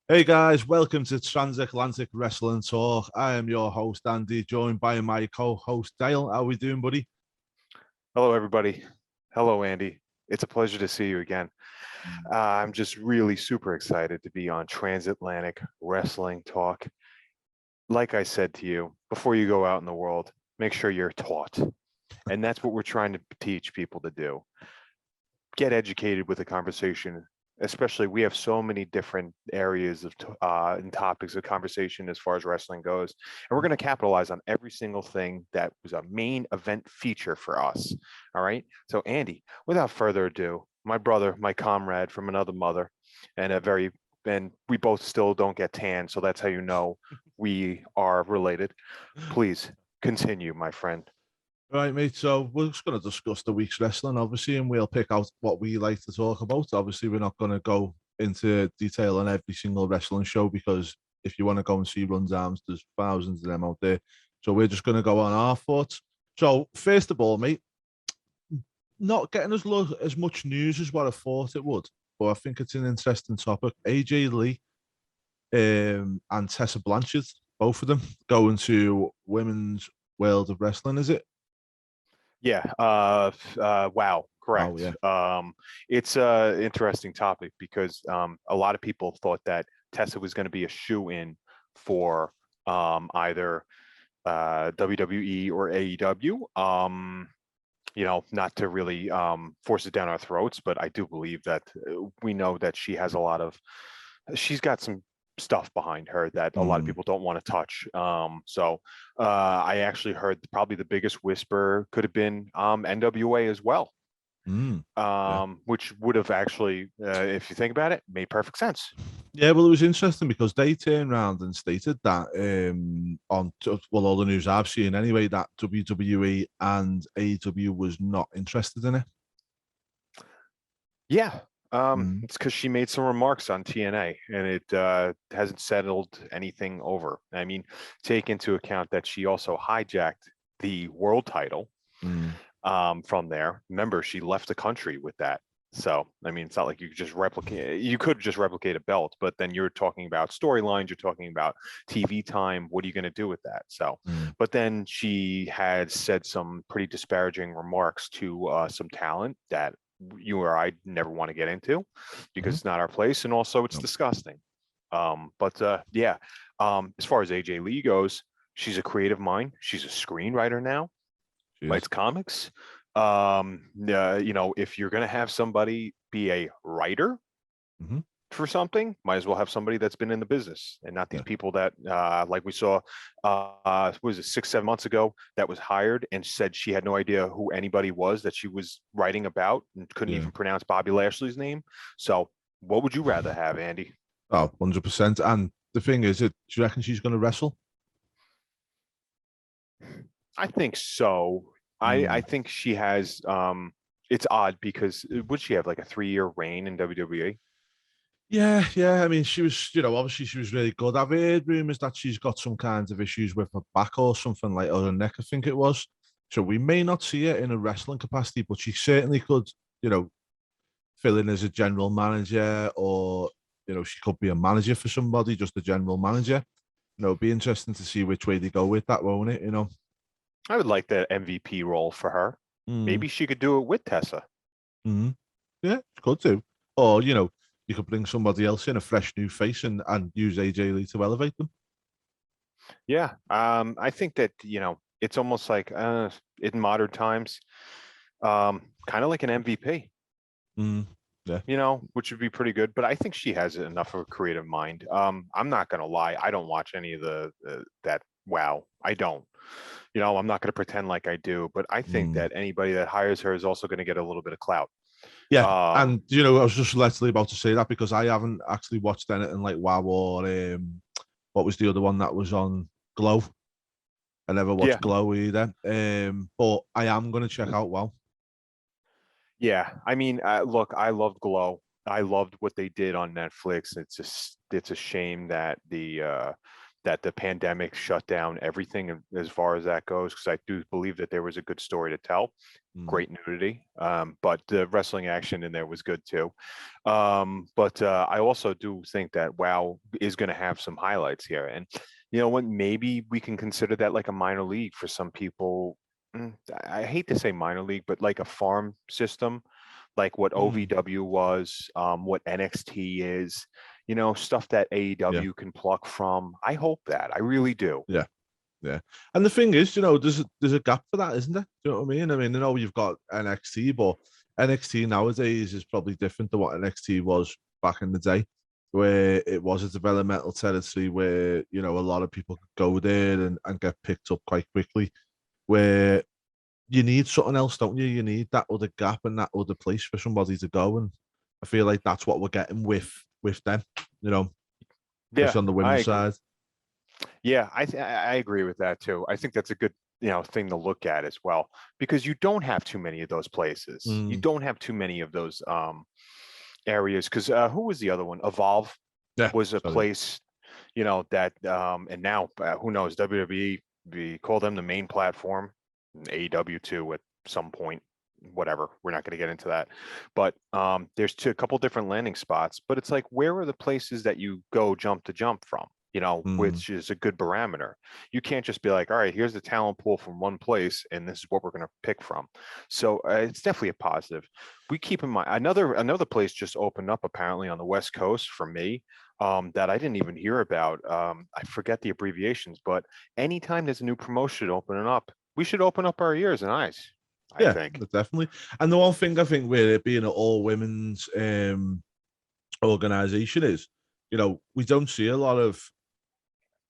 Hey guys, welcome to Transatlantic Wrestling Talk. I am your host, Andy, joined by my co-host, Dale. How are we doing, buddy? Hello, everybody. Hello, Andy. It's a pleasure to see you again. I'm just really super excited to be on Transatlantic Wrestling Talk. Like I said to you, before you go out in the world, make sure you're taught. And that's what we're trying to teach people to do. Get educated with a conversation. Especially, we have so many different areas of and topics of conversation as far as wrestling goes, and we're going to capitalize on every single thing that was a main event feature for us. All right. So, Andy, without further ado, my brother, my comrade from another mother, and we both still don't get tan, so that's how you know we are related. Please continue, my friend. Right, mate. So we're just going to discuss the week's wrestling, obviously, and we'll pick out what we like to talk about. Obviously, we're not going to go into detail on every single wrestling show because if you want to go and see rundowns, there's thousands of them out there. So we're just going to go on our thoughts. So first of all, mate, not getting as much news as what I thought it would, but I think it's an interesting topic. AJ Lee and Tessa Blanchard, both of them going to Women's World of Wrestling, is it? Yeah. Wow. Correct. Oh, yeah. It's a interesting topic because a lot of people thought that Tessa was going to be a shoe-in for either WWE or AEW. Not to really force it down our throats, but I do believe that we know that she's got some stuff behind her that a lot of people don't want to touch. So I actually heard probably the biggest whisper could have been NWA as well, Yeah. which would have actually, if you think about it, made perfect sense. Yeah, well, it was interesting because they turned around and stated that all the news I've seen anyway, that WWE and AEW was not interested in it. Yeah. It's because she made some remarks on TNA and it hasn't settled anything over. I mean, take into account that she also hijacked the world title from there. Remember, she left the country with that. So, I mean, it's not like you could just replicate a belt, but then you're talking about storylines, you're talking about TV time. What are you going to do with that? So, but then she had said some pretty disparaging remarks to some talent that you or I never want to get into because it's not our place. And also it's disgusting. Yeah, as far as AJ Lee goes, she's a creative mind. She's a screenwriter now, writes comics. If you're going to have somebody be a writer for something, might as well have somebody that's been in the business and not these people that like we saw was it 6-7 months ago that was hired and said she had no idea who anybody was that she was writing about and couldn't even pronounce Bobby Lashley's name. So what would you rather have, Andy? Oh, 100%. And the thing is, do you reckon she's going to wrestle? I think so. I think she has it's odd because would she have like a 3-year reign in WWE? Yeah. I mean, she was, obviously she was really good. I've heard rumors that she's got some kinds of issues with her back or something like, or her neck, I think it was. So we may not see her in a wrestling capacity, but she certainly could, fill in as a general manager, or, she could be a manager for somebody, just a general manager. It'd be interesting to see which way they go with that, won't it? I would like the MVP role for her. Maybe she could do it with Tessa. Yeah, she could do. Or, you could bring somebody else in, a fresh new face, and use AJ Lee to elevate them. Yeah. I think that, it's almost like in modern times, kind of like an MVP. Yeah. Which would be pretty good. But I think she has enough of a creative mind. I'm not going to lie. I don't watch any of that. Wow. I don't. I'm not going to pretend like I do. But I think that anybody that hires her is also going to get a little bit of clout. Yeah, and I was just literally about to say that because I haven't actually watched anything like WoW or what was the other one that was on Glow? I never watched Glow either. But I am going to check out WoW. Yeah, I mean, look, I loved Glow. I loved what they did on Netflix. It's a shame that that the pandemic shut down everything as far as that goes, because I do believe that there was a good story to tell. Mm, Great nudity, but the wrestling action in there was good too. But I also do think that WoW is going to have some highlights here, and you know what? Maybe we can consider that like a minor league for some people. I hate to say minor league, but like a farm system, like what mm, OVW was, what NXT is, you know, stuff that yeah, AEW can pluck from. I hope that. I really do. yeah. Yeah, and the thing is, there's a gap for that, isn't there? Do you know what I mean? I mean, I know you've got NXT, but NXT nowadays is probably different to what NXT was back in the day, where it was a developmental territory where a lot of people could go there and get picked up quite quickly. Where you need something else, don't you? You need that other gap and that other place for somebody to go, and I feel like that's what we're getting with them. You know, Yeah, especially on the I women's agree. side. Yeah, I agree with that too. I think that's a good, you know, thing to look at as well, because you don't have too many of those places. You Mm, don't have too many of those areas. Because who was the other one? Evolve yeah, was a sorry. place, you know, that and now who knows, WWE, we call them the main platform, and AEW too at some point. Whatever, we're not going to get into that, but there's a couple different landing spots. But it's like, where are the places that you go jump from? You know, Mm, which is a good barometer. You can't just be like, all right, here's the talent pool from one place, and this is what we're going to pick from. So it's definitely a positive. We keep in mind another place just opened up apparently on the West Coast for me, that I didn't even hear about. I forget the abbreviations, but anytime there's a new promotion opening up, we should open up our ears and eyes, I yeah, think. definitely. And the one thing I think with it being an all women's organization is, we don't see a lot of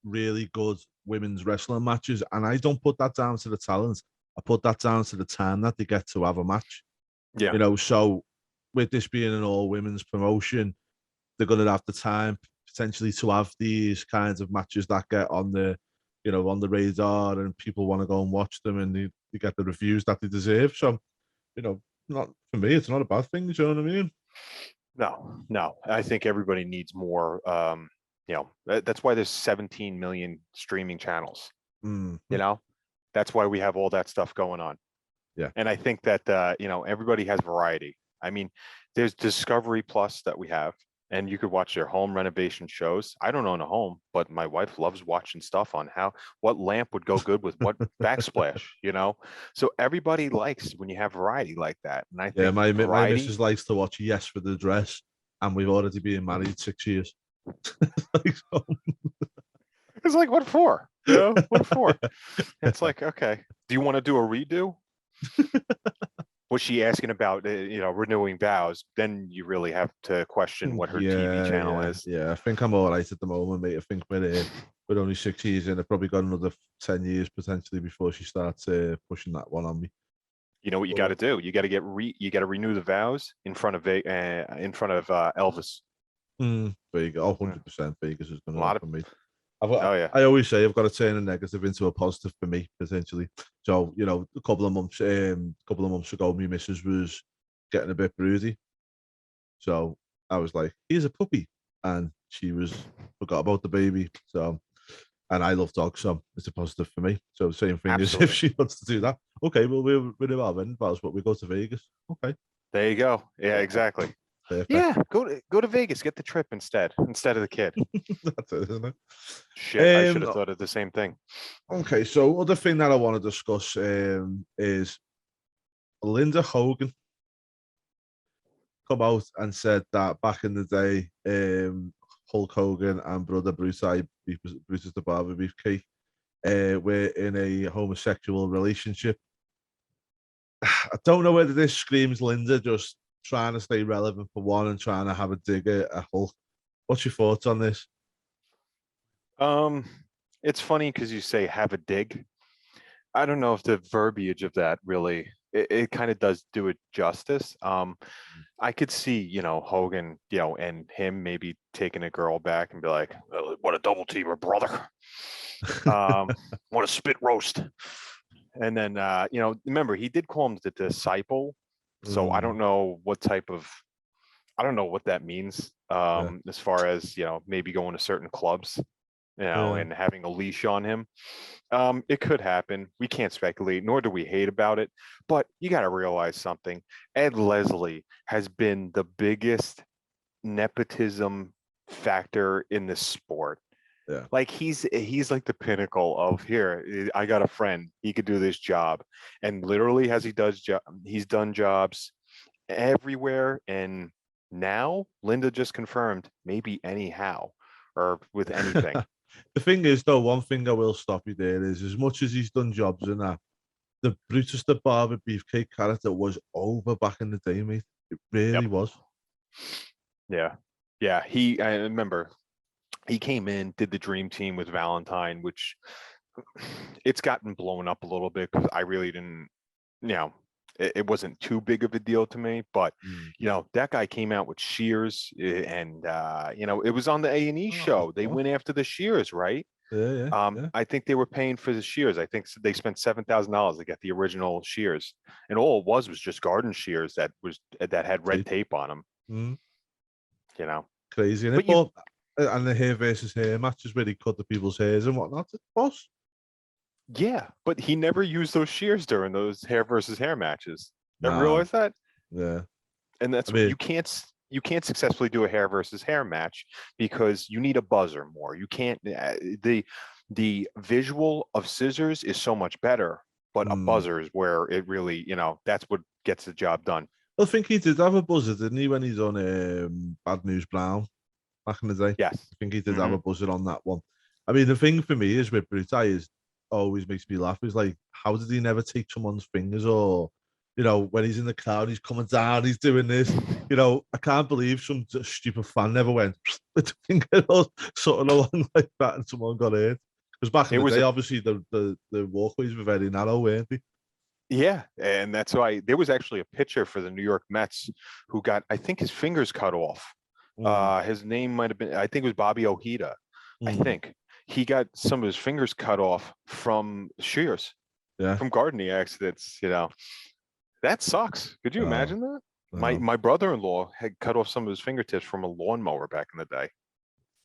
really good women's wrestling matches, and I don't put that down to the talent. I put that down to the time that they get to have a match. Yeah. So with this being an all women's promotion, they're going to have the time potentially to have these kinds of matches that get on the radar, and people want to go and watch them, and they get the reviews that they deserve. So, not for me, it's not a bad thing. Do you know what I mean? No, no. I think everybody needs more. You know, that's why there's 17 million streaming channels. Mm, You know, that's why we have all that stuff going on. yeah, And I think that you know, everybody has variety. I mean, there's Discovery Plus that we have, and you could watch their home renovation shows. I don't own a home, but my wife loves watching stuff on how what lamp would go good with what backsplash, you know. So everybody likes when you have variety like that. And I yeah. think My variety. missus likes to watch Yes for the Dress, and we've already been married 6 years. Like, so- It's like, what for? You know, what for? It's like, okay, do you want to do a redo? Was she asking about, you know, renewing vows? Then you really have to question what her TV Yeah, channel yeah, is. yeah. I think I'm all right at the moment, mate. I think we're only 6 years in. I've probably got another 10 years potentially before she starts pushing that one on me. You know what you got But to do? You got to you got to renew the vows in front of Elvis. there you go. Oh, Yeah. 100% Vegas is going A to lot of, offer me. I've got, oh yeah. I always say I've got to turn a negative into a positive for me potentially. So a couple of months ago, my missus was getting a bit broody. So I was like, "Here's a puppy," and she was forgot about the baby. So, and I love dogs, so it's a positive for me. So same thing as if Absolutely. she wants to do that. Okay, well we're in our wedding vows, but we go to Vegas. Okay, There you go. Yeah, perfect, exactly. perfect. Yeah, go to Vegas, get the trip instead of the kid. That's it, isn't Shit, I it? should have thought of the same thing. Okay. So other thing that I want to discuss is Linda Hogan come out and said that back in the day, Hulk Hogan and brother Brutus the Barber Beefcake were in a homosexual relationship. I don't know whether this screams Linda just trying to stay relevant for one and trying to have a dig at Hulk. What's your thoughts on this? Um, it's funny because you say have a dig. I don't know if the verbiage of that really it kind of does do it justice. I could see, you know, Hogan, you know, and him maybe taking a girl back and be like, "Well, what a double teamer, brother. What a spit roast." And then you know, remember he did call him the disciple. So I Mm, don't know what type of I don't know what that means yeah. as far as, you know, maybe going to certain clubs. Yeah. and having a leash on him. It could happen. We can't speculate, nor do we hate about it. But you got to realize something. Ed Leslie has been the biggest nepotism factor in the sport. Yeah. Like he's like the pinnacle of here. I got a friend. He could do this job, and literally, as he's done jobs everywhere. And now Linda just confirmed maybe anyhow or with anything. The thing is, though, one thing I will stop you there is, as much as he's done jobs and that, the Brutus the Barber Beefcake character was over back in the day, mate. It really Yep. was. Yeah. Yeah. I remember he came in, did the dream team with Valentine, which it's gotten blown up a little bit because I really didn't, you know, it wasn't too big of a deal to me. But that guy came out with Shears, and it was on the A&E show. They went after the Shears, right? Yeah. I think they were paying for the shears. I think they spent $7,000 to get the original shears, and all it was just garden shears that had red tape on them. Mm. You know, Crazy, and and the hair versus hair matches where he cut the people's hairs and whatnot. It was. Yeah, but he never used those shears during those hair versus hair matches. Nah. Ever realize that? Yeah, and that's you can't successfully do a hair versus hair match because you need a buzzer more. You can't the visual of scissors is so much better, but a buzzer is where it really, that's what gets the job done. I think he did have a buzzer, didn't he, when he's on Bad News Brown back in the day? Yes. I think he did have a buzzer on that one. I mean, the thing for me is with Brutai is always makes me laugh. Is like, how did he never take someone's fingers, or when he's in the crowd, he's coming down, he's doing this. I can't believe some stupid fan never went with the finger or something along like that, and someone got hurt. Because back in the day, obviously the walkways were very narrow, weren't they? Yeah, and that's why there was actually a pitcher for the New York Mets who got, I think, his fingers cut off. His name might have been, I think it was Bobby Ojeda. I think he got some of his fingers cut off from shears, from gardening accidents. That sucks. Could you imagine that? My brother-in-law had cut off some of his fingertips from a lawnmower back in the day.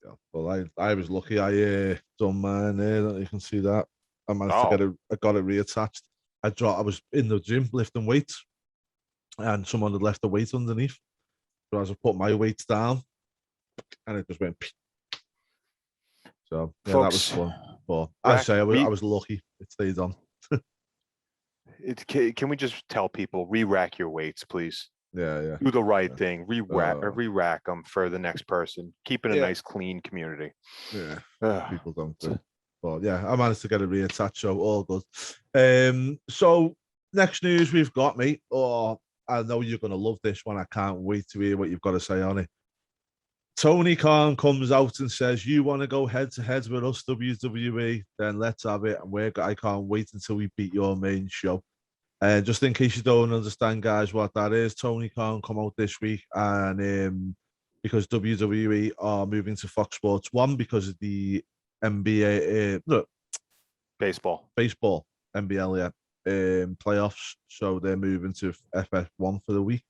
Yeah, well, I was lucky. I done mine there. You can see that. I managed to get it. I got it reattached. I was in the gym lifting weights, and someone had left the weight underneath. So as I put my weights down, and it just went. So yeah, Folks, that was fun. But I say I was lucky. It stayed on. Can we just tell people re-rack your weights, please? Yeah. Do the right thing. Re-rack them for the next person. Keep it a nice, clean community. Yeah, people don't do. But yeah, I managed to get it reattached, so all good. So next news we've got, mate. Oh, I know you're gonna love this one. I can't wait to hear what you've got to say on it. Tony Khan comes out and says, "You want to go head to head with us, WWE? Then let's have it." And I can't wait until we beat your main show. And just in case you don't understand, guys, what that is, Tony Khan come out this week, and because WWE are moving to Fox Sports 1 because of the NBA, baseball, NBL, playoffs. So they're moving to FS1 for the week.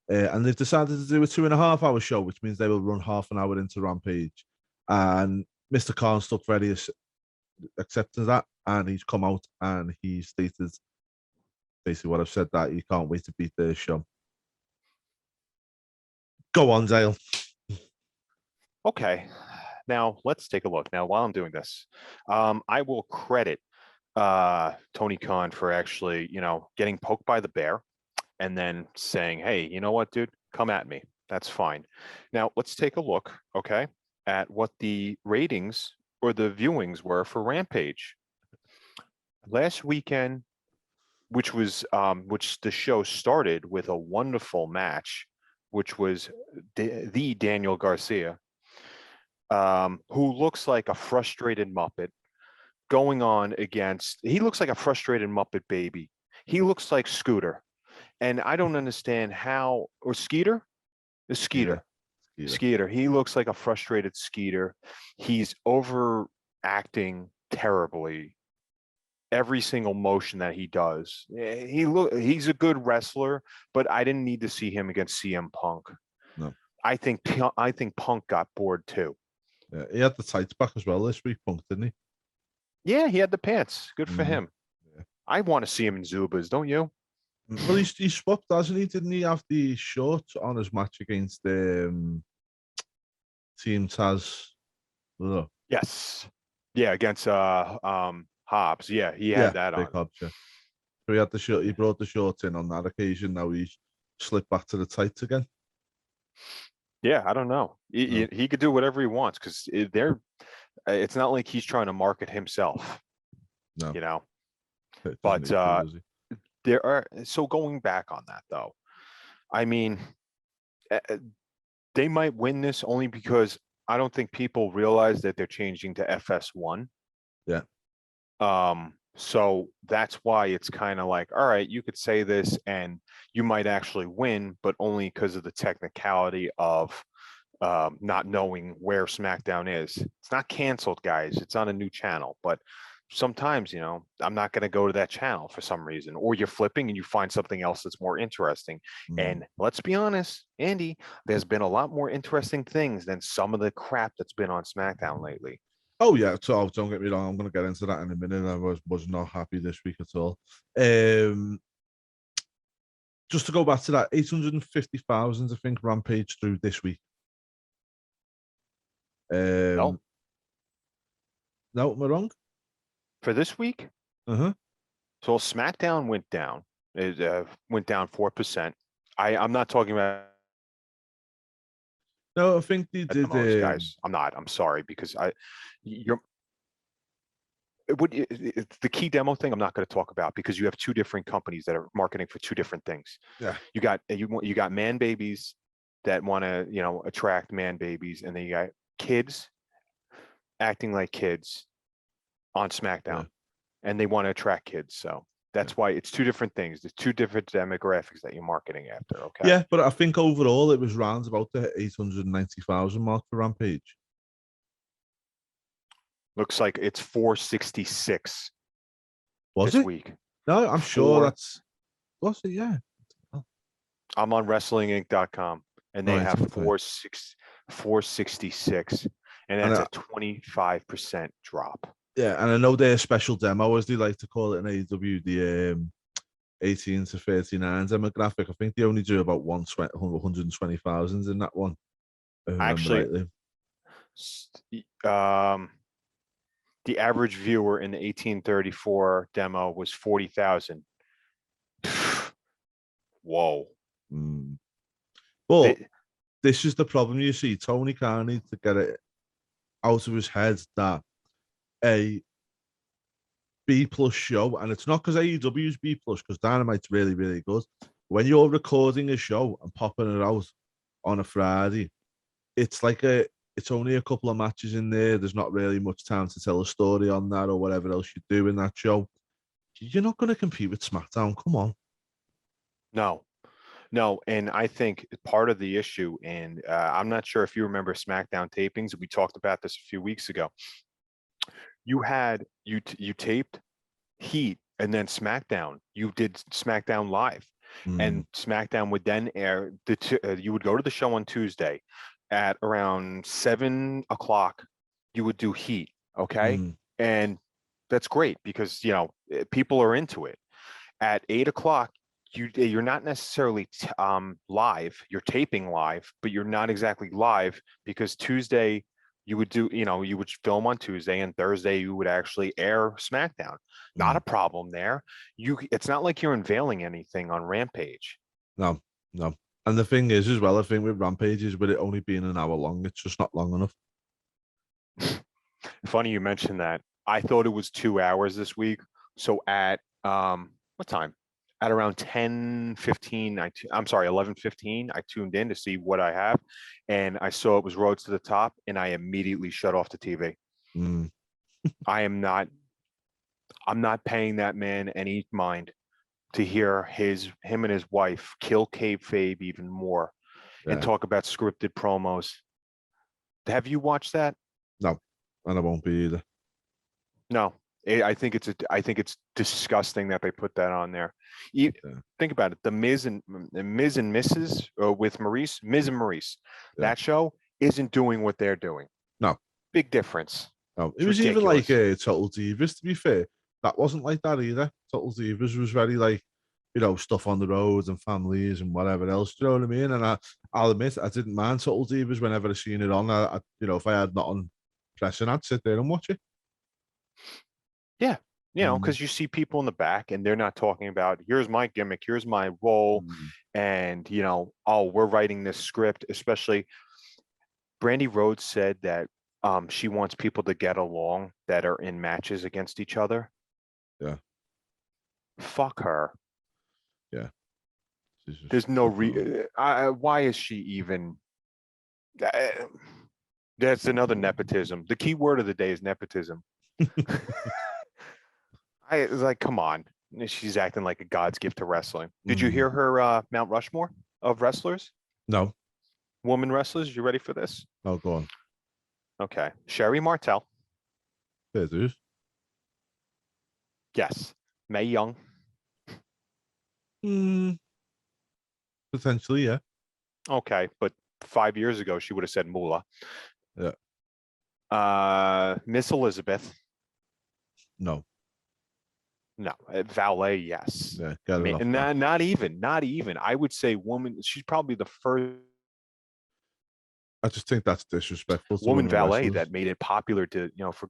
And they've decided to do a 2.5-hour show, which means they will run half an hour into Rampage. And Mr. Khan stuck very accepting that, and he's come out and he stated basically what I've said, that he can't wait to beat their show. Go on, Dale. Okay. Now let's take a look. Now, while I'm doing this, I will credit Tony Khan for actually, getting poked by the bear and then saying, "Hey, you know what, dude? Come at me. That's fine." Now let's take a look, okay, at what the ratings or the viewings were for Rampage last weekend, which the show started with a wonderful match, which was the Daniel Garcia, who looks like a frustrated Muppet going on against, he looks like a frustrated Muppet baby. He looks like Scooter. And I don't understand how, or Skeeter? The Skeeter. Skeeter. He looks like a frustrated Skeeter. He's overacting terribly. Every single motion that he does. He's a good wrestler, but I didn't need to see him against CM Punk. No. I think Punk got bored too. Yeah, he had the tights back as well this week, Punk, didn't he? Yeah, he had the pants. Good for Mm, him. yeah. I want to see him in Zubas, don't you? Well, he swapped, hasn't he? Didn't he have the shorts on his match against Team Taz? Ugh. Yes. Yeah, against Hobbs. Yeah, he Yeah, had that big on. Hobbs. Yeah. So he had the shirt. He brought the shorts in on that occasion. Now he's slipped back to the tights again. Yeah, I don't know. No, He could do whatever he wants because it's not like he's trying to market himself, no, you know. it doesn't But need to, does he? there are so going back on that though. I mean, they might win this only because I don't think people realize that they're changing to FS1. Yeah. So that's why it's kind of like, all right, you could say this and you might actually win, but only because of the technicality of not knowing where SmackDown is. It's not canceled, guys. It's on a new channel, but sometimes, I'm not going to go to that channel for some reason, or you're flipping and you find something else that's more interesting. And let's be honest, Andy, there's been a lot more interesting things than some of the crap that's been on SmackDown lately. Oh yeah, so don't get me wrong. I'm going to get into that in a minute. I was not happy this week at all. Just to go back to that, 850,000, I think, Rampage through this week. No, No, am I wrong? for this week. Uh-huh. So SmackDown went down. It went down 4%. I'm not talking about No, I think they did. demos, guys. I'm not. I'm sorry because you're the key demo thing I'm not going to talk about because you have two different companies that are marketing for two different things. Yeah. You got man babies that want to attract man babies, and then you got kids acting like kids on SmackDown, Yeah. and they want to attract kids. So that's why it's two different things. There's two different demographics that you're marketing after. Okay. Yeah, but I think overall it was round about the 890,000 mark for Rampage. Looks like it's 466 Was this it? week. No, I'm sure that's. Was it? Yeah. I'm on WrestlingInc.com, and they Right, have okay. 466, and And that's a 25% drop. yeah, and I know their special demo, as they like to call it in AEW, the 18 to 39 demographic. I think they only do about 120,000 in that one. If I remember Actually, rightly. The average viewer in the 1834 demo was 40,000. Whoa. But this is the problem, you see. Tony Khan needs to get it out of his head that a B+ show, and it's not because AEW is B+, because Dynamite's really, really good. When you're recording a show and popping it out on a Friday, it's like it's only a couple of matches in there. There's not really much time to tell a story on that or whatever else you do in that show. You're not going to compete with SmackDown. Come on. No, and I think part of the issue, and I'm not sure if you remember SmackDown tapings. We talked about this a few weeks ago. You taped Heat and then SmackDown. You did SmackDown live, and SmackDown would then air you would go to the show on Tuesday at around 7 o'clock. You would do Heat, okay, and that's great because people are into it. At 8 o'clock, you're not necessarily live. You're taping live, but you're not exactly live because Tuesday you would you would film on Tuesday, and Thursday you would actually air SmackDown. Not a problem there. It's not like you're unveiling anything on Rampage. No. And the thing is, as well, I think with Rampages, with it only being an hour long, it's just not long enough. Funny you mentioned that. I thought it was 2 hours this week. So at what time? At around 10:15, I'm sorry, 11:15, I tuned in to see what I have, and I saw it was Roads to the Top, and I immediately shut off the TV. I'm not paying that man any mind to hear him and his wife kill kayfabe even more and talk about scripted promos. Have you watched that? No, and I won't be either. No, I think it's disgusting that they put that on there. Think about it. The Miz and Mrs. With Miz and Maurice. That show isn't doing what they're doing. No, Big difference. No, it It's was even like ridiculous. Total Divas. To be fair, that wasn't like that either. Total Divas was very like, stuff on the roads and families and whatever else. Do you know what I mean? And I'll admit, I didn't mind Total Divas whenever I seen it on. If I had nothing pressing, I'd sit there and watch it. Yeah. Mm. Because you see people in the back and they're not talking about, here's my gimmick, here's my role. Mm. And, oh, we're writing this script, especially Brandy Rhodes said that she wants people to get along that are in matches against each other. Yeah. Fuck her. Yeah. There's no why is she even? That's another nepotism. The key word of the day is nepotism. I was like, come on. She's acting like a god's gift to wrestling. Did you hear her Mount Rushmore of wrestlers? No. Woman wrestlers? You ready for this? Oh, go on. Okay. Sherry Martel. Fair dues. Yes. Mae Young. Potentially, yeah. Okay, but 5 years ago she would have said Moolah. Yeah. Miss Elizabeth. No. No. Valet, yes. Yeah, get it off that. Not even. I would say woman. She's probably the first I just think that's disrespectful to woman women valet wrestlers. that made it popular to, for.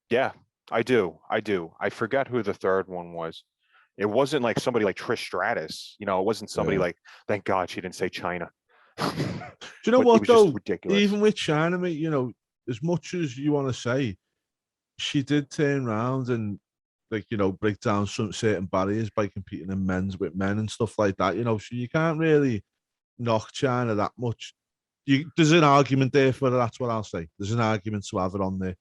Yeah, I do. I forgot who the third one was. It wasn't like somebody like Trish Stratus. It wasn't somebody like, thank God she didn't say China. Do you know But what, it was just though? ridiculous. Even with China, mate, as much as you want to say, she did turn around and, break down some certain barriers by competing in men's with men and stuff like that. So you can't really knock China that much. There's an argument there for her, that's what I'll say. There's an argument to have her on there.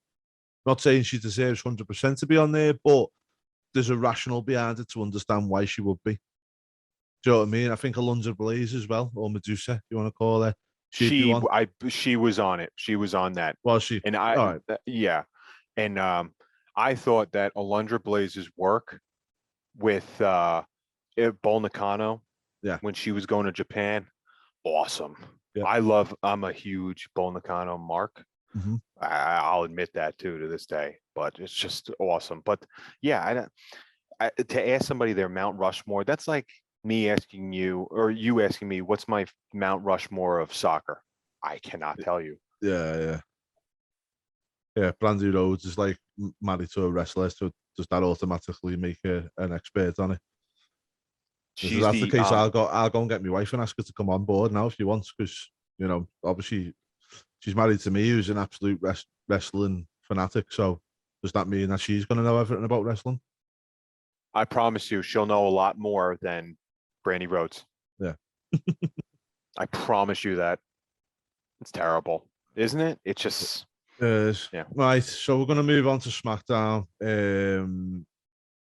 Not saying she deserves 100% to be on there, but there's a rationale behind it to understand why she would be. Do you know what I mean? I think Alundra Blaze as well, or Medusa, if you want to call her. She'd be one. She was on it. She was on that. Was she? And all right. Yeah. And I thought that Alundra Blaze's work with Bull Nakano, when she was going to Japan, awesome. Yeah. I'm a huge Bull Nakano mark. Mm-hmm. I'll admit that too to this day, but it's just awesome. But yeah, to ask somebody their Mount Rushmore, that's like me asking you or you asking me, what's my Mount Rushmore of soccer? I cannot tell you. Yeah. Brandy Rhodes is like married to a wrestler, so does that automatically make her an expert on it? If that's the case, I'll go and get my wife and ask her to come on board now if she wants, because obviously she's married to me, who's an absolute wrestling fanatic. So does that mean that she's going to know everything about wrestling? I promise you, she'll know a lot more than Brandy Rhodes. Yeah. I promise you that. It's terrible, isn't it? It's just. Yeah. Right. So we're going to move on to SmackDown. I'm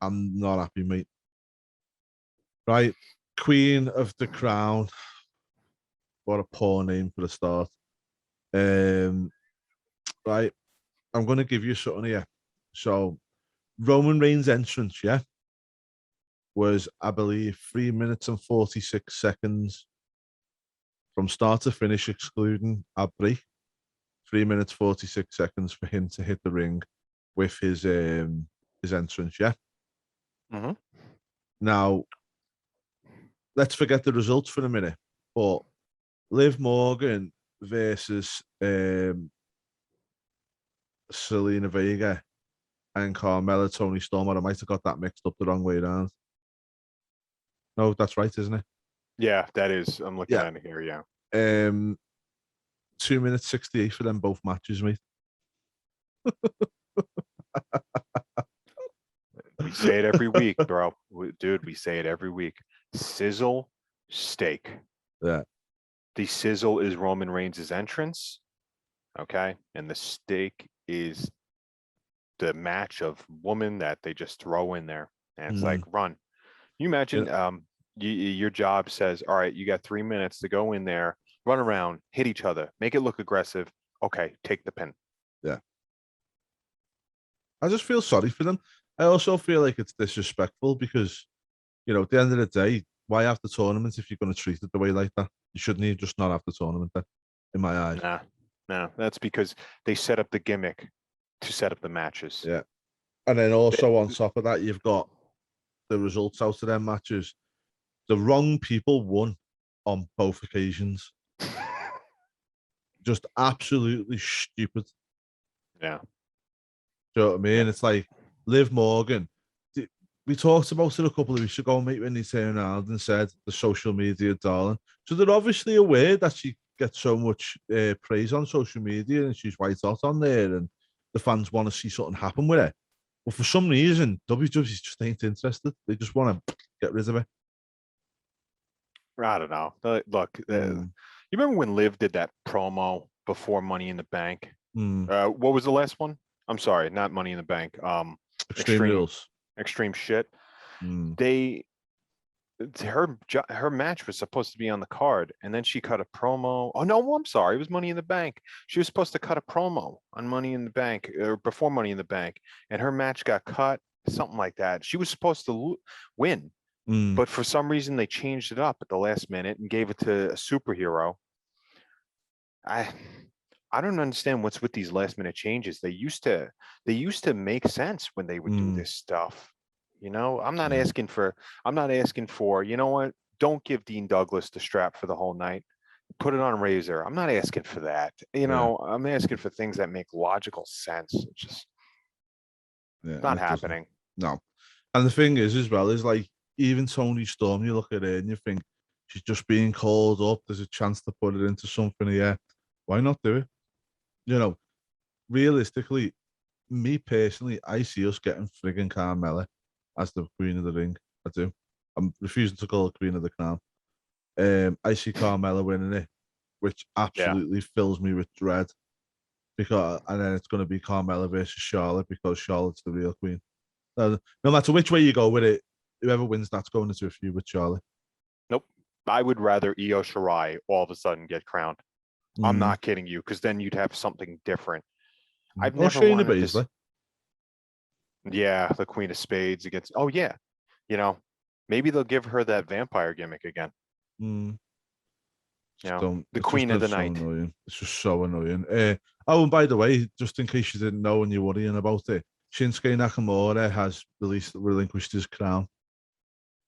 not happy, mate. Right. Queen of the Crown. What a poor name for the start. Right. I'm going to give you something here. So Roman Reigns' entrance, was, I believe, 3 minutes and 46 seconds from start to finish, excluding a break. 3 minutes 46 seconds for him to hit the ring with his entrance. Yeah. Mm-hmm. Now, let's forget the results for a minute. But Liv Morgan versus Selena Vega and Carmella Toni Storm. I might have got that mixed up the wrong way around. No, that's right, isn't it? Yeah, that is. I'm looking at it here. Yeah. 2 minutes 68 for them both matches, mate. We say it every week, bro. Dude, we say it every week. Sizzle, steak. Yeah. The sizzle is Roman Reigns' entrance. Okay. And the steak is the match of woman that they just throw in there. And it's like, run. You imagine your job says, all right, you got 3 minutes to go in there, run around, hit each other, make it look aggressive. Okay, take the pin. Yeah. I just feel sorry for them. I also feel like it's disrespectful because, at the end of the day, why have the tournament if you're going to treat it the way like that? You shouldn't just not have the tournament then, in my eyes. Nah. No, that's because they set up the gimmick to set up the matches. Yeah. And then also on top of that, you've got the results out of them matches. The wrong people won on both occasions. Just absolutely stupid. Yeah. Do you know what I mean? Yeah. It's like Liv Morgan. We talked about it a couple of weeks ago, mate, when he turned around and said the social media darling. So they're obviously aware that she gets so much praise on social media and she's white hot on there, and the fans want to see something happen with her. But for some reason, WWE just ain't interested. They just want to get rid of it. I don't know. Look, Mm. you remember when Liv did that promo before Money in the Bank? Mm. What was the last one? I'm sorry, not Money in the Bank. Extreme rules. Extreme shit. Mm. Her match was supposed to be on the card, and then she cut a promo. Oh no, I'm sorry, it was Money in the Bank. She was supposed to cut a promo on Money in the Bank or before Money in the Bank, and her match got cut, something like that. She was supposed to win, Mm. but for some reason they changed it up at the last minute and gave it to a superhero. I don't understand what's with these last minute changes. They used to make sense when they would do Mm. this stuff. You know, I'm not Yeah. asking for, you know what? Don't give Dean Douglas the strap for the whole night. Put it on Razor. I'm not asking for that. You Yeah. know, I'm asking for things that make logical sense. It's just Yeah. And not it doesn't. happening. No. And the thing is, as well, is like even Tony Storm, you look at her and you think she's just being called up. There's a chance to put it into something here. Why not do it? You know, realistically, me personally, I see us getting frigging Carmella as the Queen of the Ring. I do. I'm refusing to call her Queen of the Crown. I see Carmella winning it, which Yeah. absolutely fills me with dread. Because and then it's going to be Carmella versus Charlotte because Charlotte's the real queen. No matter which way you go with it, whoever wins that's going into a feud with Charlotte. Nope. I would rather Io Shirai all of a sudden get crowned. I'm not kidding you, because then you'd have something different. I've Or never Shayna wanted Baszler. this. Yeah, the Queen of Spades against. Oh yeah, you know, maybe they'll give her that vampire gimmick again. Mm. You know, Don't. the It's just Queen of the so Night. annoying. It's just so annoying. Oh, and by the way, just in case you didn't know and you're worrying about it, Shinsuke Nakamura has relinquished his crown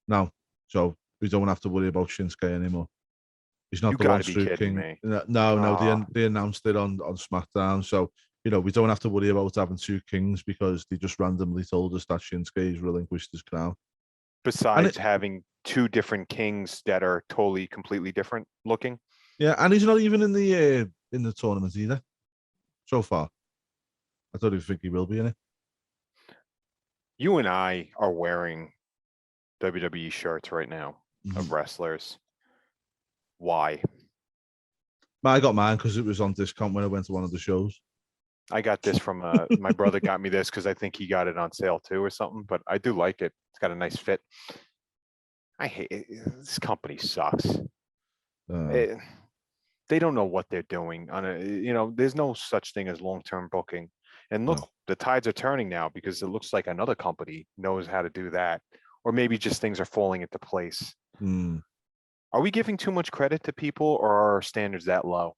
now, so we don't have to worry about Shinsuke anymore. He's not You the got one to be true kidding king. me. No, they announced it on SmackDown, so we don't have to worry about having two kings because they just randomly told us that Shinsuke's relinquished his crown. And Besides it, having two different kings that are totally, completely different looking. yeah, and he's not even in the tournament either so far. I don't even think he will be in it. You and I are wearing WWE shirts right now of wrestlers. Why? I got mine because it was on discount when I went to one of the shows. I got this from my brother got me this because I think he got it on sale too or something, but I do like it. It's got a nice fit. I hate it. This company sucks. They don't know what they're doing on a, there's no such thing as long-term booking. And look, No. the tides are turning now because it looks like another company knows how to do that, or maybe just things are falling into place. Are we giving too much credit to people, or are our standards that low?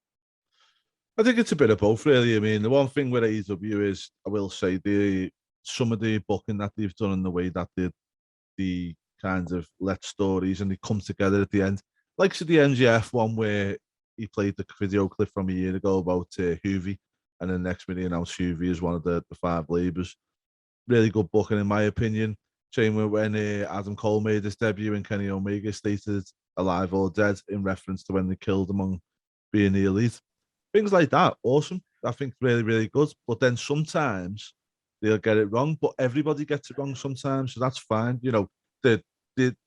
I think it's a bit of both, really. I mean, the one thing with AEW is, I will say, some of the booking that they've done and the way that the kind of let stories and they come together at the end, like the MGF one where he played the video clip from a year ago about Hoovy, and then next minute he announced Hoovy as one of the five labors. Really good booking, in my opinion. Same with when Adam Cole made his debut and Kenny Omega stated alive or dead in reference to when they killed him on being the elite. Things like that, awesome. I think really, really good. But then sometimes they'll get it wrong, but everybody gets it wrong sometimes, so that's fine. The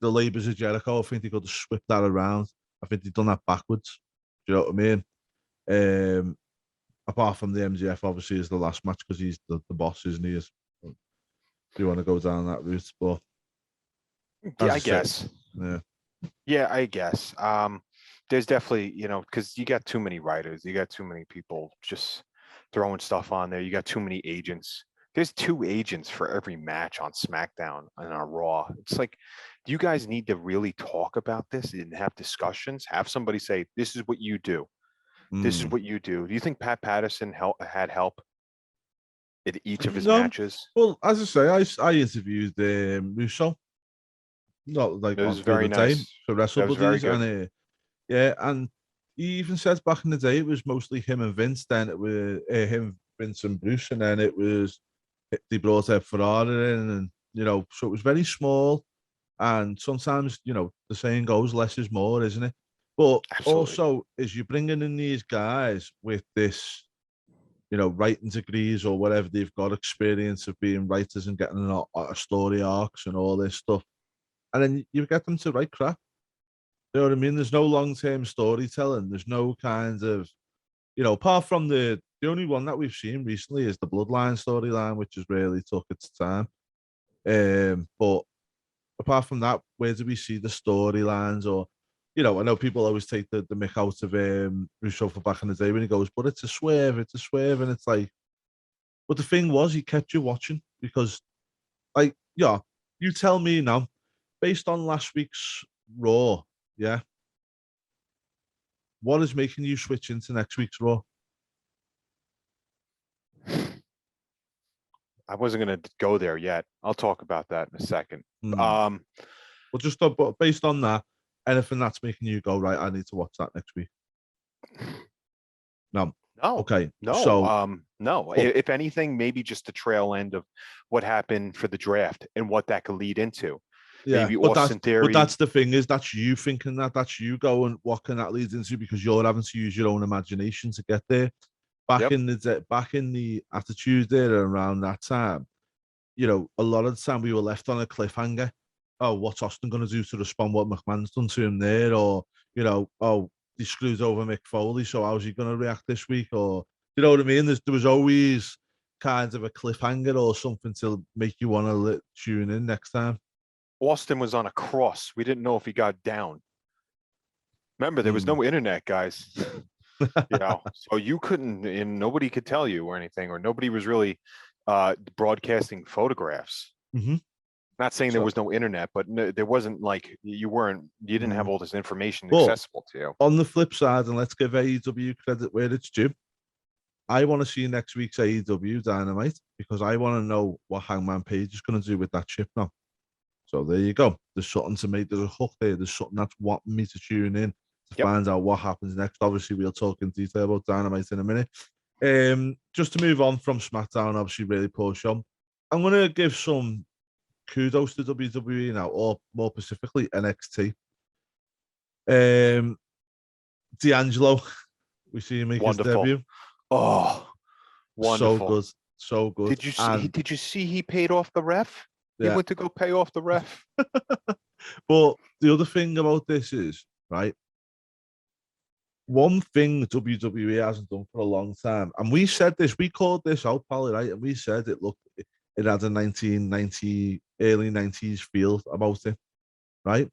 labors of Jericho, I think they could have swept that around. I think they've done that backwards. Do you know what I mean? Apart from the MGF, obviously, is the last match because he's the boss, isn't he? Do you want to go down that route? But Yeah, as I I said, guess. yeah. Yeah, I guess. There's definitely, because you got too many writers, you got too many people just throwing stuff on there. You got too many agents. There's two agents for every match on SmackDown and on Raw. It's like, do you guys need to really talk about this and have discussions? Have somebody say, "This is what you do." This is Mm. what you do. Do you think Pat Patterson had help in each of his No, matches? well, as I say, I interviewed Russo, not like It was the very other day nice. for Wrestle That was very Buddies, good. and yeah, and he even said back in the day it was mostly him and Vince. Then it was him, Vince, and Bruce, and then it was they brought Ed Ferrara in, and so it was very small. And sometimes, the saying goes, less is more, isn't it? But Absolutely. also, as you're bringing in these guys with this, writing degrees or whatever, they've got experience of being writers and getting a story arcs and all this stuff. And then you get them to write crap. You know what I mean? There's no long term storytelling. There's no kind of, apart from the only one that we've seen recently is the Bloodline storyline, which has really took its time. But apart from that, where do we see the storylines? Or, I know people always take the mick out of Russo for back in the day when he goes, but it's a swerve, and it's like, but the thing was, he kept you watching because, like, yeah, you tell me now, based on last week's Raw, yeah, what is making you switch into next week's Raw? I wasn't going to go there yet. I'll talk about that in a second. Hmm. Um, Well, just but based on that, anything that's making you go right, I need to watch that next week. No, no, okay, no, so no. but If anything, maybe just the trail end of what happened for the draft and what that could lead into. yeah, Maybe but that's Austin but Theory. that's the thing is that's you thinking that's you going what can that lead into because you're having to use your own imagination to get there. Yep. Back in the Attitude Era around that time, a lot of the time we were left on a cliffhanger. Oh, what's Austin going to do to respond what McMahon's done to him there? Or, oh, he screwed over Mick Foley, so how's he going to react this week? Or, you know what I mean? There was always kind of a cliffhanger or something to make you want to tune in next time. Austin was on a cross. We didn't know if he got down. Remember, there was Mm. no internet, guys. So you couldn't, and nobody could tell you or anything, or nobody was really broadcasting photographs. Mm-hmm. Not saying there So, was no internet, but there wasn't like you didn't have mm. all this information But accessible to you. on the flip side, and let's give AEW credit where it's due, I want to see next week's AEW Dynamite because I want to know what Hangman Page is going to do with that chip now. So there you go. There's something to make. There's a hook there. There's something that's wanting me to tune in to Yep. find out what happens next. Obviously, we'll talk in detail about Dynamite in a minute. Just to move on from SmackDown, obviously, really poor show. I'm going to give some kudos to WWE now, or more specifically NXT. D'Angelo, we see him make his Wonderful. debut. Oh, So wonderful. good, so good. And Did you see he paid off the ref? He yeah, went to go pay off the ref. but the other thing about this is right. One thing WWE hasn't done for a long time, and we said this, we called this out, Pally, right? And we said it had a 1990, early 90s feel about it, right?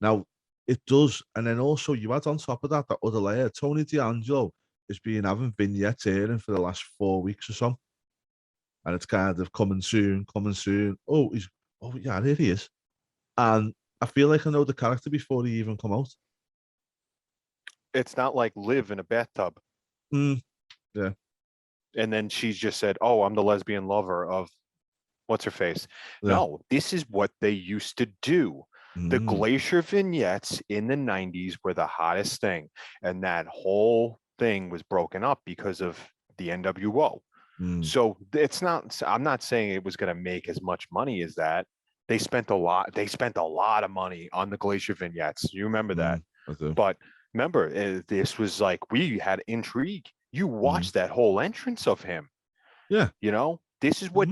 Now, it does. And then also, you add on top of that other layer, Tony D'Angelo has been having vignettes airing for the last 4 weeks or so. And it's kind of coming soon, coming soon. Oh, yeah, there he is. And I feel like I know the character before he even come out. It's not like live in a bathtub. Mm, yeah. And then she's just said, "Oh, I'm the lesbian lover of what's her face." Yeah. No, this is what they used to do. The Mm, glacier vignettes in the 90s were the hottest thing. And that whole thing was broken up because of the NWO. mm, So I'm not saying it was going to make as much money as that. They spent a lot of money on the glacier vignettes. You remember that. I do. But remember, this was like we had intrigue. You Mm, watched that whole entrance of him. yeah. Mhm, This is what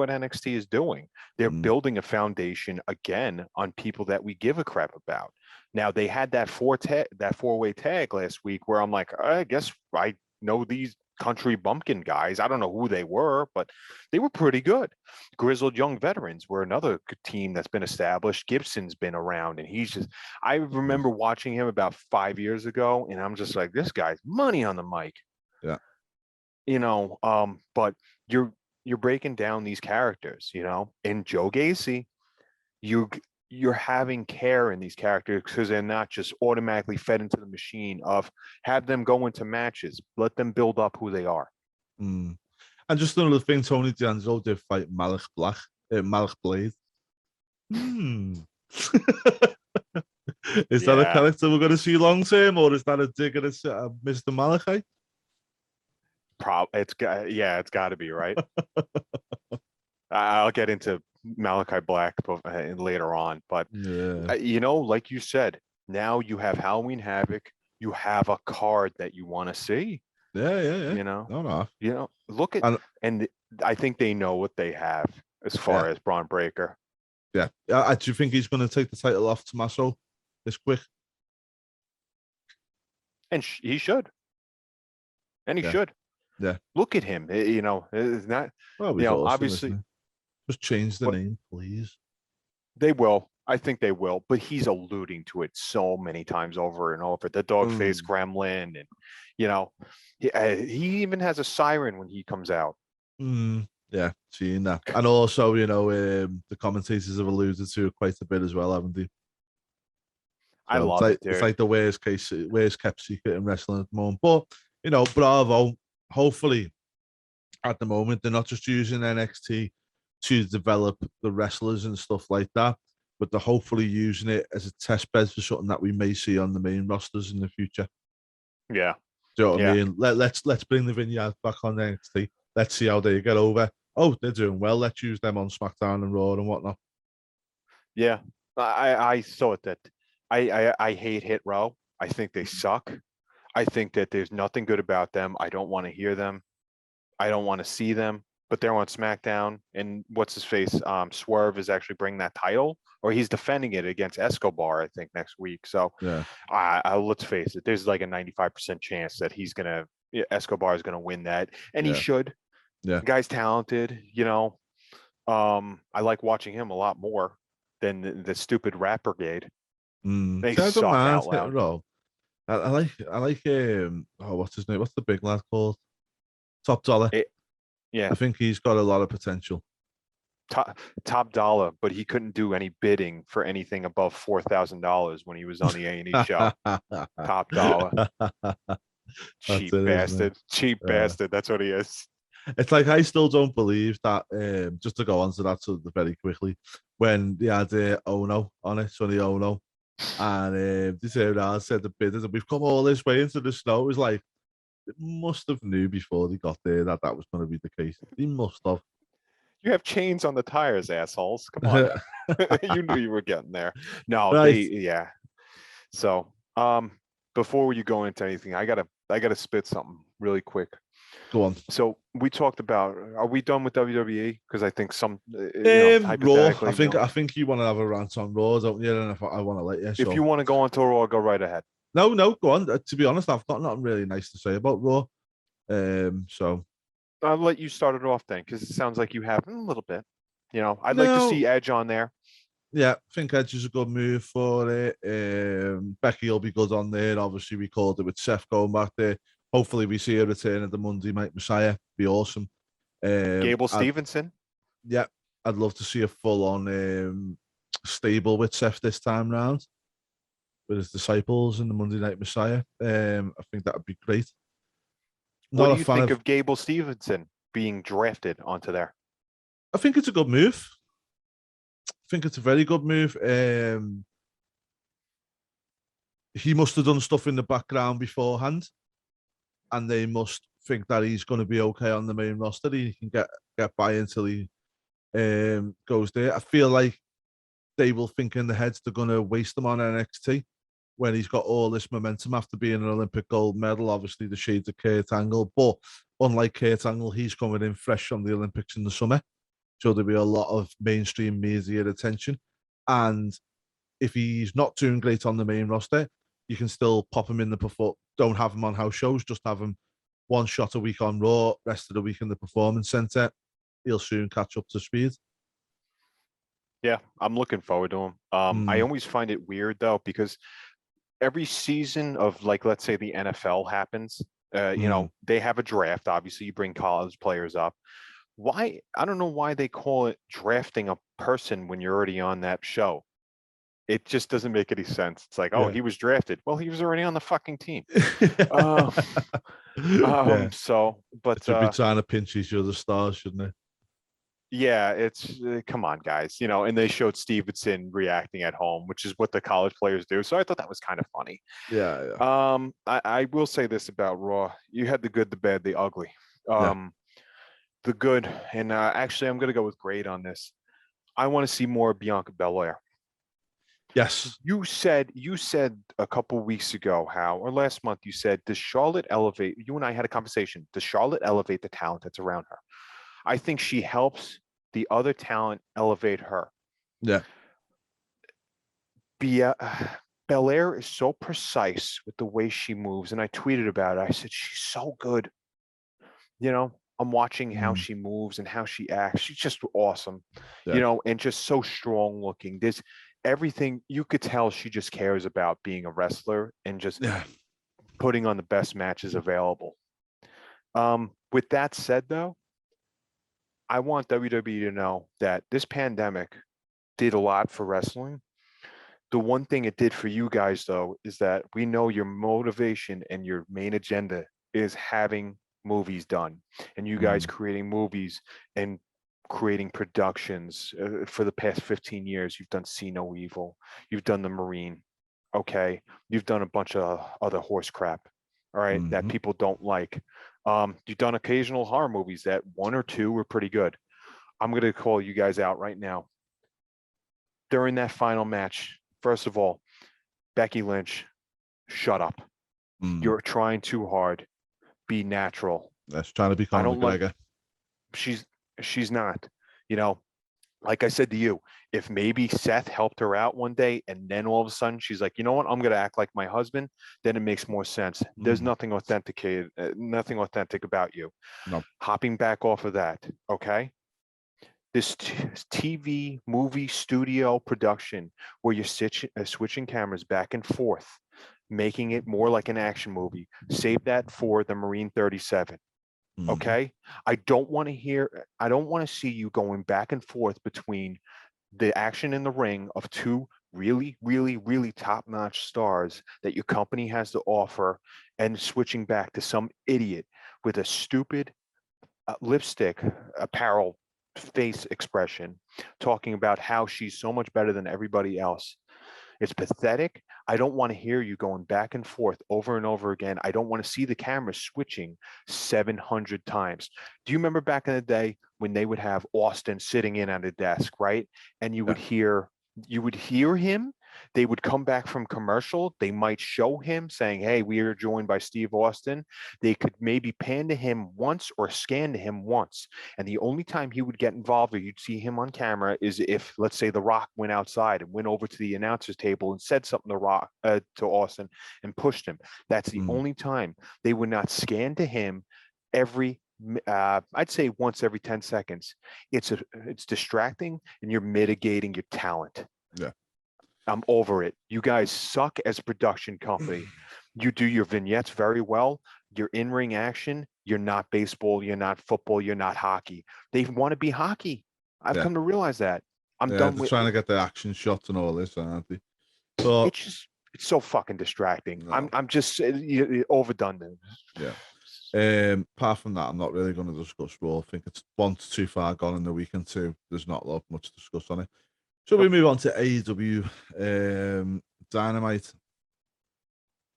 NXT is doing. They're mm, building a foundation again on people that we give a crap about. Now they had that four-way tag last week where I'm like, I guess I know these country bumpkin guys. I don't know who they were, but they were pretty good. Grizzled young veterans were another team that's been established. Gibson's been around, and I mm, remember watching him about 5 years ago, and I'm just like, this guy's money on the mic. yeah. But you're breaking down these characters, in Joe Gacy, you you're having care in these characters because they're not just automatically fed into the machine of have them go into matches, let them build up who they are. Mm. And just another thing, Tony D'Angelo did fight Malik Blade. Hmm. Is that a Yeah, character we're going to see long term, or is that a dig at Mr. Malachi? it's got to be right. I'll get into Malachi Black later on, but Yeah, like you said, now you have Halloween Havoc. You have a card that you want to see. yeah. You know, No. look at And and I think they know what they have as yeah, far as Braun Breaker. yeah. Do you think he's going to take the title off Tommaso this quick? And he should. And he Yeah, should. yeah. Look at him. It's not, Well, he's awesome, isn't obviously he? Just change the what name, please. they will. I think they will, but he's alluding to it so many times over and over. The dog face Mm. gremlin, and he even has a siren when he comes out. Yeah, seeing that. And also, the commentators have alluded to it quite a bit as well, haven't they? I So love it, it's dude. like the worst kept secret in wrestling at the moment. But bravo. Hopefully, at the moment, they're not just using NXT to develop the wrestlers and stuff like that, but they're hopefully using it as a test bed for something that we may see on the main rosters in the future. Yeah, Do you know what I yeah, mean? Let's bring the vineyard back on NXT. Let's see how they get over. Oh, they're doing well. Let's use them on SmackDown and Raw and whatnot. yeah. I thought that I hate Hit Row. I think they suck. I think that there's nothing good about them. I don't want to hear them. I don't want to see them. But they're on SmackDown, and what's his face? Swerve is actually bringing that title, or he's defending it against Escobar, I think, next week. So, Yeah, let's face it, there's like a 95% chance that Escobar is gonna win that, and he yeah, should. yeah. The guy's talented, I like watching him a lot more than the stupid Rap Brigade. They See, I don't suck mind out hitting loud. Roll. I like what's his name? What's the big lad called? Top Dollar. It, yeah, I think he's got a lot of potential. top dollar, but he couldn't do any bidding for anything above $4,000 when he was on the A&E show. Top dollar, That's cheap it, isn't it? bastard, cheap Yeah. bastard. That's what he is. It's like I still don't believe that. Just to go on to that very quickly, when they had Ono on it, Sonny Ono, and they said the bidders, and we've come all this way into the snow. It was like they must have knew before they got there that was going to be the case. They must have. You have chains on the tires, assholes. Come on, you knew you were getting there. No, Right. yeah. So, before you go into anything, I gotta spit something really quick. Go on. So we talked about, are we done with WWE? Because I think Raw. hypothetically, I think you want to have a rant on Raw, don't you? And I want to let you. if So you want to go on to Raw, go right ahead. no, go on. To be honest, I've got nothing really nice to say about Raw. So I'll let you start it off then, because it sounds like you have a little bit. I'd like to no, see Edge on there. yeah, I think Edge is a good move for it. Becky will be good on there. Obviously, we called it with Seth going back there. Hopefully, we see a return of the Monday Night Messiah. Be awesome. Gable I'd, Stevenson. yeah, I'd love to see a full on stable with Seth this time round with his disciples in the Monday Night Messiah. I think that would be great. What Not do a you fan think of. of Gable Stevenson being drafted onto there? I think it's a good move. I think it's a very good move. He must have done stuff in the background beforehand, and they must think that he's going to be okay on the main roster. He can get by until he goes there. I feel like they will think in the heads they're going to waste him on NXT when he's got all this momentum after being an Olympic gold medal. Obviously, the shades of Kurt Angle, but unlike Kurt Angle, he's coming in fresh from the Olympics in the summer, so there'll be a lot of mainstream media attention. And if he's not doing great on the main roster, you can still pop him in the don't have him on house shows, just have him one shot a week on Raw, rest of the week in the Performance Center. He'll soon catch up to speed. Yeah, I'm looking forward to him. I always find it weird though, because every season of, like, let's say the NFL happens, they have a draft. Obviously, you bring college players up. Why? I don't know why they call it drafting a person when you're already on that show. It just doesn't make any sense. It's like, oh, Yeah. he was drafted. Well, he was already on the fucking team. Uh, Yeah. so, It but should be trying to pinch each other's stars, shouldn't it? yeah, it's come on, guys, and they showed Stevenson reacting at home, which is what the college players do. So I thought that was kind of funny. Yeah, yeah, I will say this about Raw: you had the good, the bad, the ugly. yeah. The good, and actually, I'm going to go with great on this. I want to see more Bianca Belair. Yes. You said a couple weeks ago or last month you said, does Charlotte elevate? You and I had a conversation. Does Charlotte elevate the talent that's around her? I think she helps the other talent elevate her. Yeah. Belair is so precise with the way she moves, and I tweeted about it. I said she's so good. I'm watching how Mm, she moves and how she acts. She's just awesome, yeah. and just so strong looking. There's everything you could tell she just cares about being a wrestler and just Yeah. putting on the best matches available. With that said, though, I want WWE to know that this pandemic did a lot for wrestling. The one thing it did for you guys, though, is that we know your motivation and your main agenda is having movies done, and you guys Mm, creating movies and creating productions. For the past 15 years, you've done See No Evil, you've done The Marine, okay? You've done a bunch of other horse crap, all right, that mhm. people don't like. You've done occasional horror movies that one or two were pretty good. I'm going to call you guys out right now. During that final match, first of all, Becky Lynch, shut up. Mm. You're trying too hard. Be natural. That's trying to be I Conor don't like McGregor. she's she's not. You know, like I said to you, if maybe Seth helped her out one day and then all of a sudden she's like, you know what, I'm gonna act like my husband, then it makes more sense. There's Mm, nothing authentic about you. no. Hopping back off of that, okay? This TV movie studio production where you're switching cameras back and forth, making it more like an action movie. Save that for the Marine 37. Mhm. Okay. I don't want to see you going back and forth between the action in the ring of two really, really, really top notch stars that your company has to offer and switching back to some idiot with a stupid lipstick apparel face expression talking about how she's so much better than everybody else. It's pathetic. I don't want to hear you going back and forth over and over again. I don't want to see the camera switching 700 times. Do you remember back in the day when they would have Austin sitting in at a desk, right? And Yeah. you would hear him. They would come back from commercial. They might show him saying, "Hey, we are joined by Steve Austin." They could maybe pan to him once or scan to him once. And the only time he would get involved or you'd see him on camera is if, let's say, The Rock went outside and went over to the announcer's table and said something to Austin and pushed him. That's the Mm, only time. They would not scan to him every I'd say once every 10 seconds. It's distracting and you're mitigating your talent. yeah. I'm over it. You guys suck as a production company. You do your vignettes very well. Your in-ring action, you're not baseball, you're not football, you're not hockey. They want to be hockey. I've Yeah. come to realize that. I'm Yeah. done They're with trying to get the action shots and all this, aren't they? But it's so fucking distracting. no. I'm just overdone. Yeah. Apart from that, I'm not really going to discuss Raw. I think it's once too far gone in the week, and two, there's not a lot much to discuss on it. So we Nope. move on to AEW Dynamite.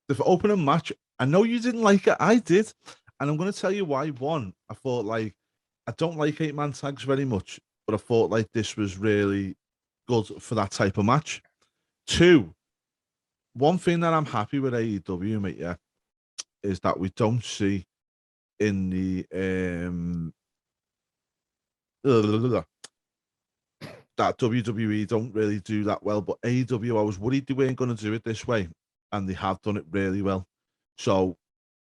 The opening match, I know you didn't like it. I did. And I'm going to tell you why. One, I thought I don't like 8-man tags very much, but I thought this was really good for that type of match. Two, one thing that I'm happy with AEW, mate, yeah, is that we don't see in the that WWE don't really do that well, but AEW, I was worried they weren't going to do it this way, and they have done it really well. So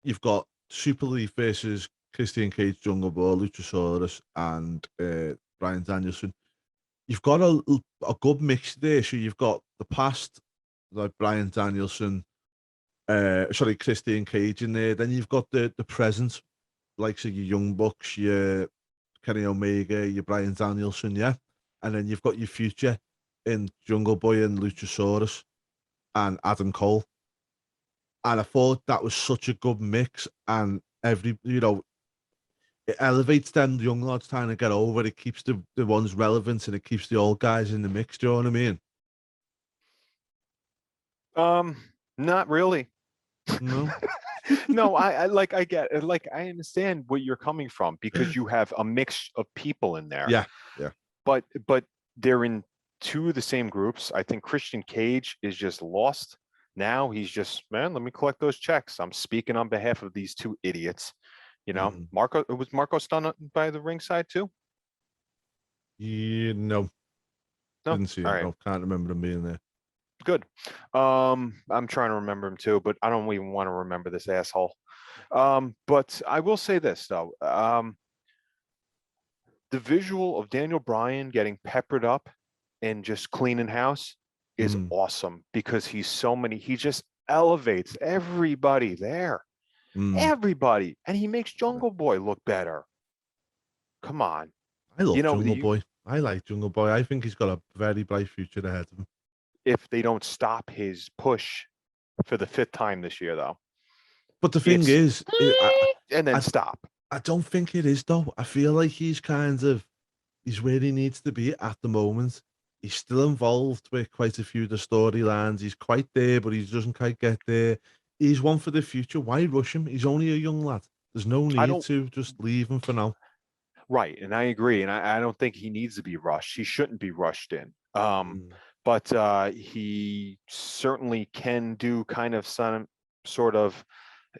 you've got Super League versus Christian Cage, Jungle Boy, Luchasaurus, and Brian Danielson. You've got a good mix there. So you've got the past, like Brian Danielson, Christian Cage in there. Then you've got the present, like your Young Bucks, your Kenny Omega, your Brian Danielson, yeah. And then you've got your future in Jungle Boy and Luchasaurus and Adam Cole. And I thought that was such a good mix. And it elevates them young lads trying to get over. It keeps the ones relevant and it keeps the old guys in the mix. Do you know what I mean? Not really. No. No, I get it. Like, I understand where you're coming from because you have a mix of people in there. Yeah. But they're in two of the same groups. I think Christian Cage is just lost. Now he's just, man, let me collect those checks. I'm speaking on behalf of these two idiots. Was Marco stunned by the ringside too? Yeah, no. No? Didn't see All him. right. No, can't remember him being there. Good. I'm trying to remember him too, but I don't even want to remember this asshole. But I will say this though. The visual of Daniel Bryan getting peppered up and just cleaning house is awesome because he just elevates everybody there. Everybody. And he makes Jungle Boy look better. Come on. I love Jungle Boy. I like Jungle Boy. I think he's got a very bright future ahead of him. If they don't stop his push for the 5th time this year, though. But the thing is, and then stop. I don't think it is, though. I feel like he's where he needs to be at the moment. He's still involved with quite a few of the storylines. He's quite there, but he doesn't quite get there. He's one for the future. Why rush him? He's only a young lad. There's no need to just leave him for now. Right, and I agree. And I don't think he needs to be rushed. He shouldn't be rushed in. But he certainly can do kind of some sort of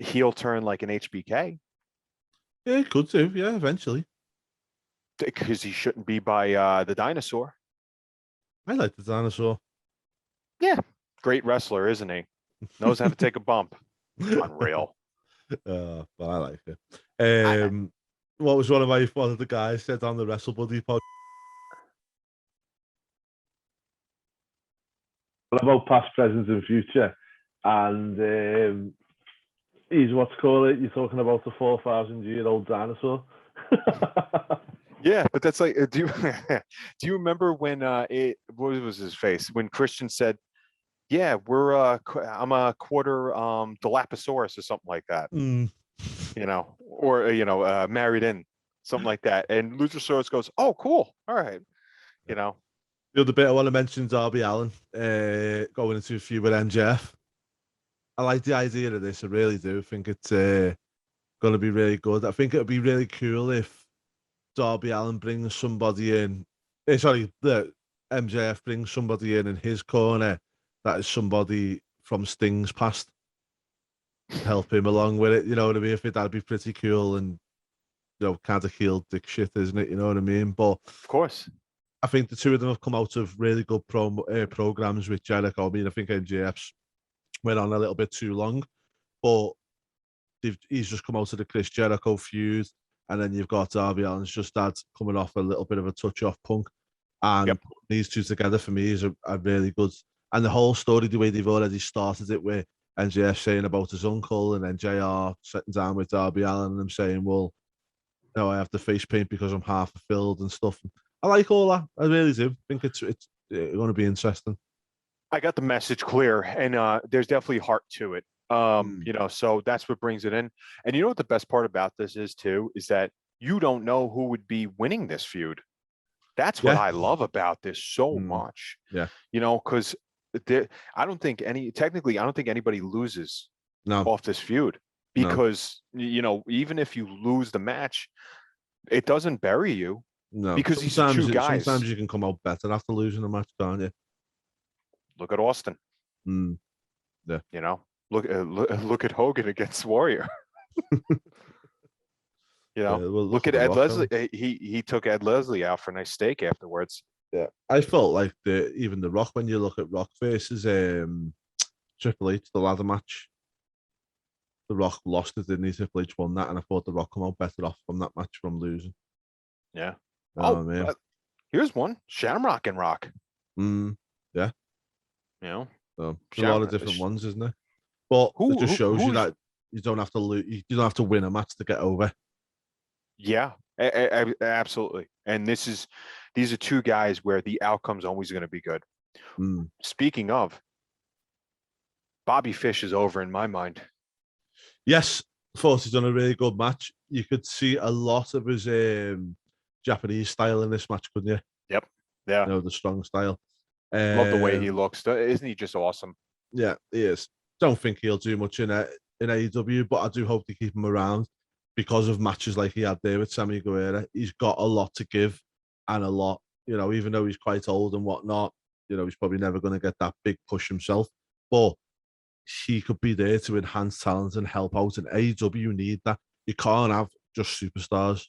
heel turn like an HBK. Yeah, he could do. Yeah, eventually. Because he shouldn't be by the dinosaur. I like the dinosaur. Yeah, great wrestler, isn't he? Knows how to take a bump. Unreal. But I like it. What was one of the guys said on the Wrestle Buddy podcast? About past, present, and future, and he's you're talking about the 4,000-year-old dinosaur. Yeah, but that's like, do you remember when what was his face when Christian said, "Yeah, I'm a quarter Dilophosaurus or something like that," or married in something like that, and Luchasaurus goes, "Oh, cool, all right," The other bit I want to mention is Darby Allin going into a feud with MJF. I like the idea of this. I really do. I think it's going to be really good. I think it would be really cool if Darby Allin brings somebody in. The MJF brings somebody in his corner that is somebody from Sting's past. Help him along with it. You know what I mean? I think that'd be pretty cool and kind of heel dick shit, isn't it? You know what I mean? But of course. I think the two of them have come out of really good programs with Jericho. I mean, I think MJF's went on a little bit too long, but he's just come out of the Chris Jericho feud, and then you've got Darby Allin's just coming off a little bit of a touch off Punk, and these two together for me is a really good. And the whole story, the way they've already started it with MJF saying about his uncle, and then JR sitting down with Darby Allin and them saying, "Well, I have the face paint because I'm half filled and stuff." I like all that. I really do. I think it's going to be interesting. I got the message clear, and there's definitely heart to it. So that's what brings it in. And you know what the best part about this is too, is that you don't know who would be winning this feud. That's what I love about this so much. Yeah. Because I don't think anybody loses off this feud because, even if you lose the match, it doesn't bury you. No, because these are two guys. Sometimes you can come out better after losing a match, can't you? Look at Austin. Yeah. Look at Hogan against Warrior. Look at Ed Leslie. He took Ed Leslie out for a nice steak afterwards. Yeah, I felt like even the Rock, when you look at Rock versus Triple H, the ladder match, the Rock lost it, didn't he? Triple H won that, and I thought the Rock come out better off from that match from losing. Yeah. Man. Here's one: Shamrock and Rock. Yeah. So a lot of different ones, isn't it? But it just shows you that you don't have to lose. You don't have to win a match to get over. Yeah, absolutely. And these are two guys where the outcome's always going to be good. Speaking of, Bobby Fish is over in my mind. Yes, thought he's done a really good match. You could see a lot of his Japanese style in this match, couldn't you? Yep. Yeah. You know, the strong style. Love the way he looks. Isn't he just awesome? Yeah, he is. Don't think he'll do much in AEW, but I do hope to keep him around because of matches like he had there with Sammy Guevara. He's got a lot to give and a lot, you know, even though he's quite old and whatnot, you know, he's probably never going to get that big push himself. But he could be there to enhance talent and help out. And AEW need that. You can't have just superstars.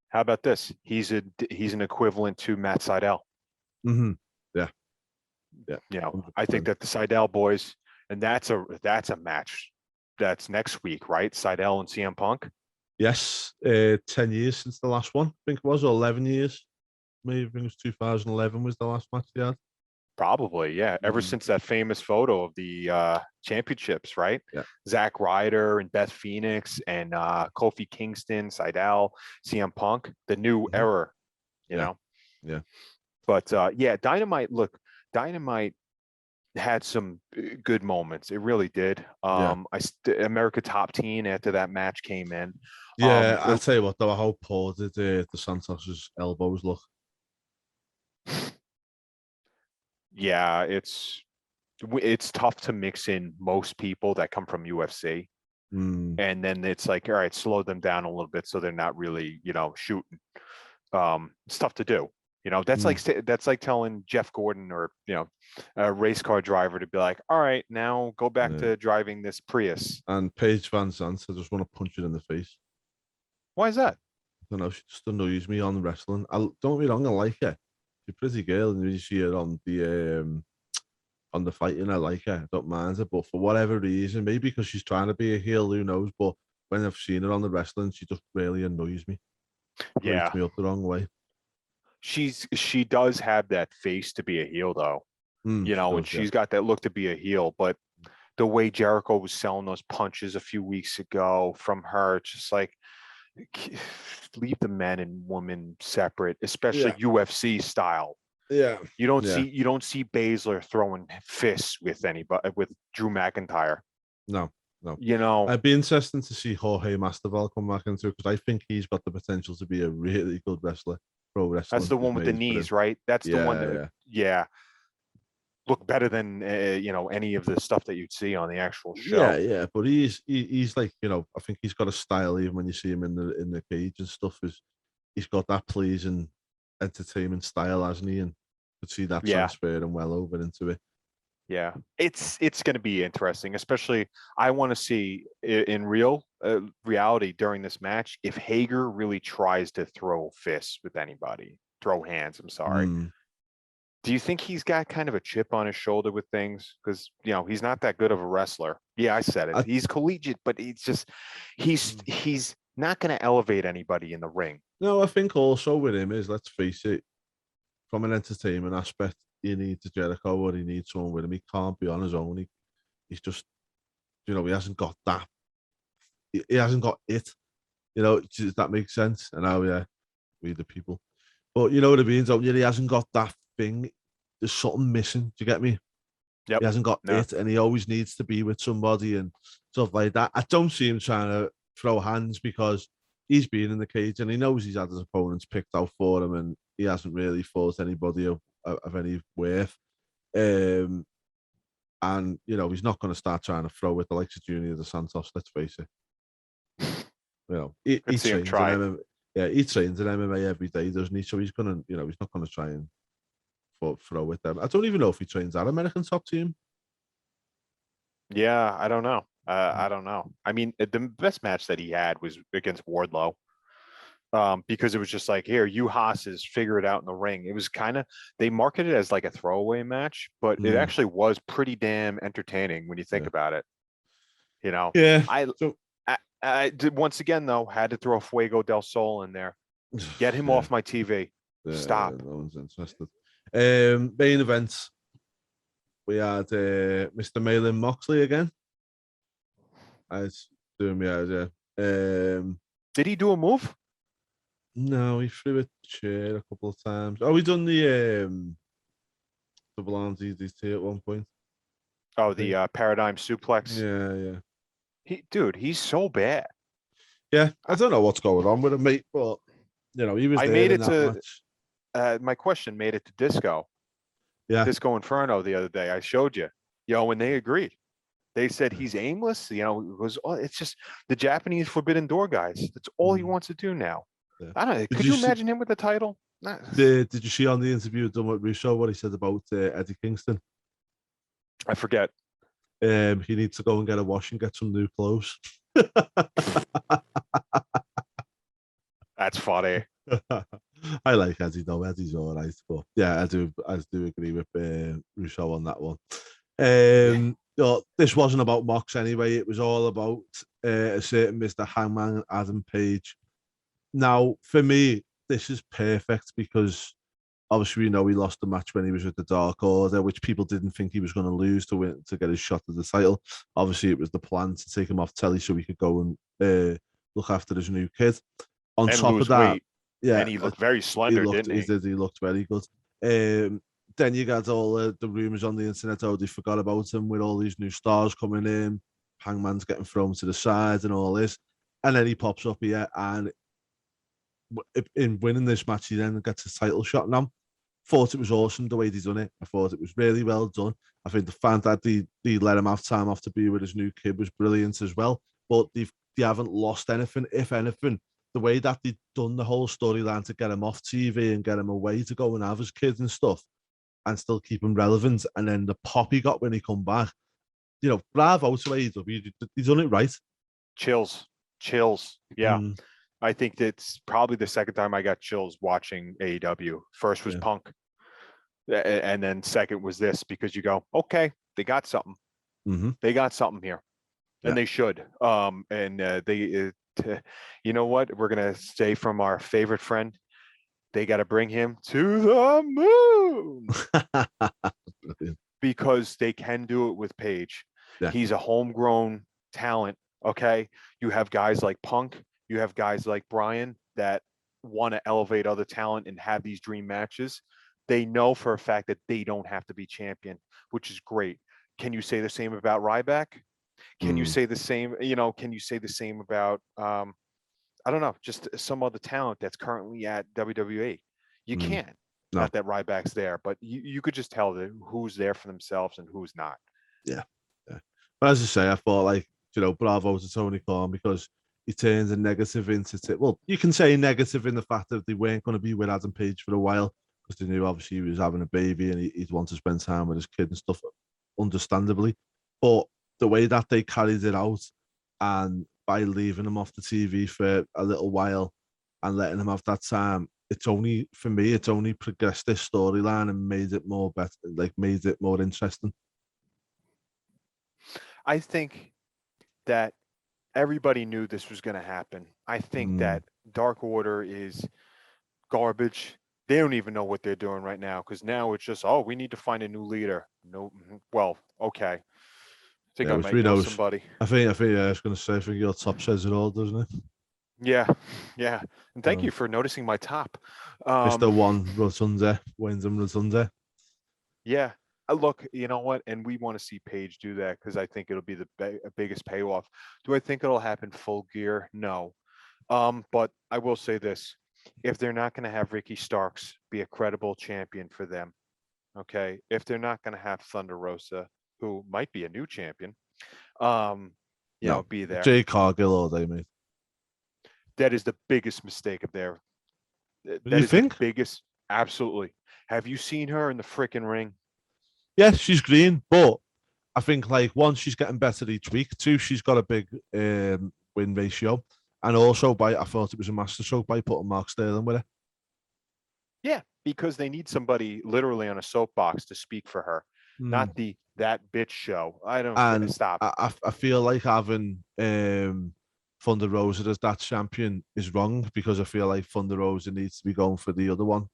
How about this? He's an equivalent to Matt Sydal. Mm-hmm. Yeah. You know, 100%. I think that the Sydal boys, and that's a match that's next week, right? Sydal and CM Punk. Yes, 10 years since the last one, I think it was, or 11 years. Maybe I think it was 2011 was the last match they had. Probably, yeah. Ever since that famous photo of the championships, right? Yeah. Zack Ryder and Beth Phoenix and Kofi Kingston, Sydal, CM Punk, the new era, you know? Yeah. But yeah, Dynamite, look, Dynamite had some good moments. It really did. America Top Teen after that match came in. Yeah, I'll tell you what, though, how poor did the Santos's elbows look? Yeah, it's tough to mix in most people that come from UFC. And then it's like, all right, slow them down a little bit so they're not really, you know, shooting. It's tough to do. You know, that's like telling Jeff Gordon or, you know, a race car driver to be like, all right, now go back to driving this Prius. And Paige Van Zandt, I just want to punch it in the face. Why is that? I don't know, she just annoys me on wrestling. Don't get me wrong, I like her. She's a pretty girl, and you see her on the fighting, I like her. I don't mind her, but for whatever reason, maybe because she's trying to be a heel, who knows? But when I've seen her on the wrestling, she just really annoys me. Yeah, me up the wrong way. she does have that face to be a heel, though. You know, and she's got that look to be a heel, but the way Jericho was selling those punches a few weeks ago from her, just like, leave the men and women separate, especially UFC style. Yeah, you don't see Baszler throwing fists with anybody, with Drew McIntyre. No. You know, I'd be interesting to see Jorge Masvidal come back into it because I think he's got the potential to be a really good wrestler. Pro wrestler. That's the one with the knees, right? That's the one that look better than you know, any of the stuff that you'd see on the actual show. Yeah, but he's like, you know, I think he's got a style even when you see him in the cage and stuff. He's got that pleasing entertainment style, hasn't he? And could see that transferring well over into it. Yeah, it's going to be interesting, especially I want to see in real reality during this match if Hager really tries to throw fists with anybody, throw hands. I'm sorry. Do you think he's got kind of a chip on his shoulder with things? Because, you know, he's not that good of a wrestler. Yeah, I said it. He's collegiate, but he's not going to elevate anybody in the ring. No, I think also with him is, let's face it, from an entertainment aspect, he needs a Jericho or he needs someone with him. He can't be on his own. He's just, you know, he hasn't got that. He hasn't got it. You know, does that make sense? And now, we the people. But you know what I mean? So, he hasn't got that thing. There's something missing. Do you get me? Yep. He hasn't got it, and he always needs to be with somebody and stuff like that. I don't see him trying to throw hands because he's been in the cage and he knows he's had his opponents picked out for him, and he hasn't really fought anybody of any worth. And you know, he's not going to start trying to throw with the likes of Junior Dos Santos. Let's face it. You know, he trains in MMA. Yeah, he trains in MMA every day, doesn't he? So he's gonna, you know, he's not going to try and throw with them. I don't even know if he trains our American Top Team. Yeah, I don't know. I don't know. I mean, the best match that he had was against Wardlow. Because it was just like, here, you Haas's, figure it out in the ring. It was kind of, they marketed it as like a throwaway match, but it actually was pretty damn entertaining when you think about it. You know, I did, once again, though, had to throw Fuego del Sol in there. Get him off my TV. Stop. No one's interested. Main event. We had Mr. Malin Moxley again. I doing me out there. Did he do a move? No, he threw a chair a couple of times. Oh, we done the double arm DDT at one point. Oh, the paradigm suplex. Yeah. He's so bad. Yeah, I don't know what's going on with him, mate, but he was I there made in it that to match. my question made it to Disco Yeah. Inferno the other day. I showed you, and they agreed. They said he's aimless. It's just the Japanese forbidden door guys. That's all he wants to do now. Yeah. I don't know. Could you imagine him with the title? Did you see on the interview done with Russo what he said about Eddie Kingston? I forget. He needs to go and get a wash and get some new clothes. That's funny. I like Eddie though. Eddie's all right, but yeah, I do agree with Russo on that one. This wasn't about Mox anyway. It was all about a certain Mr. Hangman Adam Page. Now, for me, this is perfect because obviously we know he lost the match when he was with the Dark Order, which people didn't think he was going to lose to win to get his shot at the title. Obviously, it was the plan to take him off telly so he could go and look after his new kid. On and top of that, weight. Yeah, and he looked very slender, didn't he? He looked very good. Then you got all the rumors on the internet. Oh, they forgot about him with all these new stars coming in. Hangman's getting thrown to the side and all this, and then he pops up here and in winning this match, he then gets his title shot. Now, thought it was awesome the way they done it. I thought it was really well done. I think the fact that they let him have time off to be with his new kid was brilliant as well. But they haven't lost anything. If anything, the way that they've done the whole storyline to get him off TV and get him away to go and have his kids and stuff and still keep him relevant. And then the pop he got when he come back, bravo to AEW. He's done it right. Chills. Yeah. I think that's probably the second time I got chills watching AEW. First was Punk. And then second was this, because you go, okay, they got something. They got something here. And they should. You know what? We're going to stay from our favorite friend. They got to bring him to the moon. Because they can do it with Page. Yeah. He's a homegrown talent. Okay. You have guys like Punk. You have guys like Brian that want to elevate other talent and have these dream matches. They know for a fact that they don't have to be champion, which is great. Can you say the same about Ryback? Can you say the same, can you say the same about, I don't know, just some other talent that's currently at WWE? You can't. No. Not that Ryback's there, but you could just tell who's there for themselves and who's not. Yeah. But as I say, I thought bravo to Tony Khan because he turns a negative into well, you can say negative in the fact that they weren't going to be with Adam Page for a while because they knew obviously he was having a baby and he'd want to spend time with his kid and stuff, understandably. But the way that they carried it out and by leaving him off the TV for a little while and letting him have that time, it's only progressed this storyline and made it more better, made it more interesting. I think that everybody knew this was going to happen. I think that Dark Order is garbage. They don't even know what they're doing right now because now it's just, we need to find a new leader. No, well, okay. I think I might know somebody. I think I was going to say, I think your top says it all, doesn't it? Yeah. And thank you for noticing my top. Mr. Wyndham Rotunda. Yeah. Look, you know what? And we want to see Page do that because I think it'll be the biggest payoff. Do I think it'll happen full gear? No. But I will say this. If they're not going to have Ricky Starks be a credible champion for them, okay? If they're not going to have Thunder Rosa, who might be a new champion, be there. Jay Cargill all day, mate. That is the biggest mistake of their. You think? The biggest. Absolutely. Have you seen her in the freaking ring? Yes, she's green, but I think one, she's getting better each week. Two, she's got a big win ratio, and also I thought it was a masterstroke by putting Mark Sterling with her. Yeah, because they need somebody literally on a soapbox to speak for her, not that bitch show. I don't stop. I feel like having Thunder Rosa as that champion is wrong because I feel like Thunder Rosa needs to be going for the other one,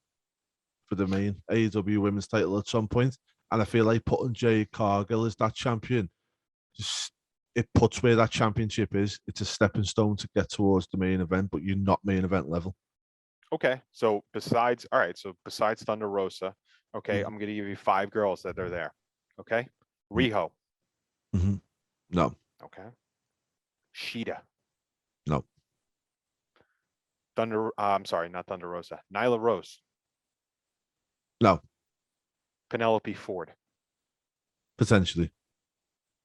for the main AEW Women's title at some point. And I feel like putting Jade Cargill as that champion, it puts where that championship is. It's a stepping stone to get towards the main event, but you're not main event level. Okay. So besides, all right. So besides Thunder Rosa, okay, Mhm. I'm gonna give you 5 girls that are there. Okay. Riho. Mm-hmm. No, Okay. Sheeta. no, I'm sorry, not Thunder Rosa. Nyla Rose. no. Penelope Ford. Potentially,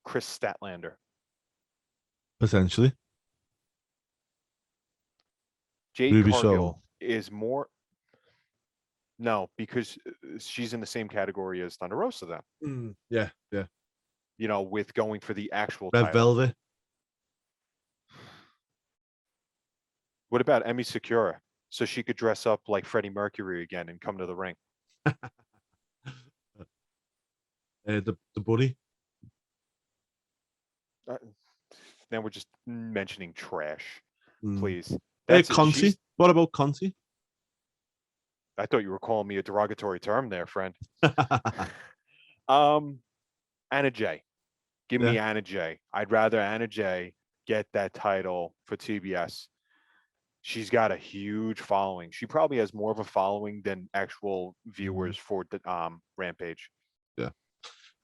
Chris Statlander. potentially. Jade Ruby Soho. Cargill is more. No, because she's in the same category as Thunder Rosa then, Yeah, yeah. with going for the actual Red title. Velvet. What about Emmy Sakura? So she could dress up like Freddie Mercury again and come to the ring. The Bunny. Uh, Now we're just mentioning trash. Mm. Please. That's it. Conti. What about Conti? I thought you were calling me a derogatory term there, friend. Anna Jay. Give Yeah. me Anna Jay. I'd rather Anna Jay get that title for TBS. She's got a huge following. She probably has more of a following than actual viewers for the Rampage. Yeah.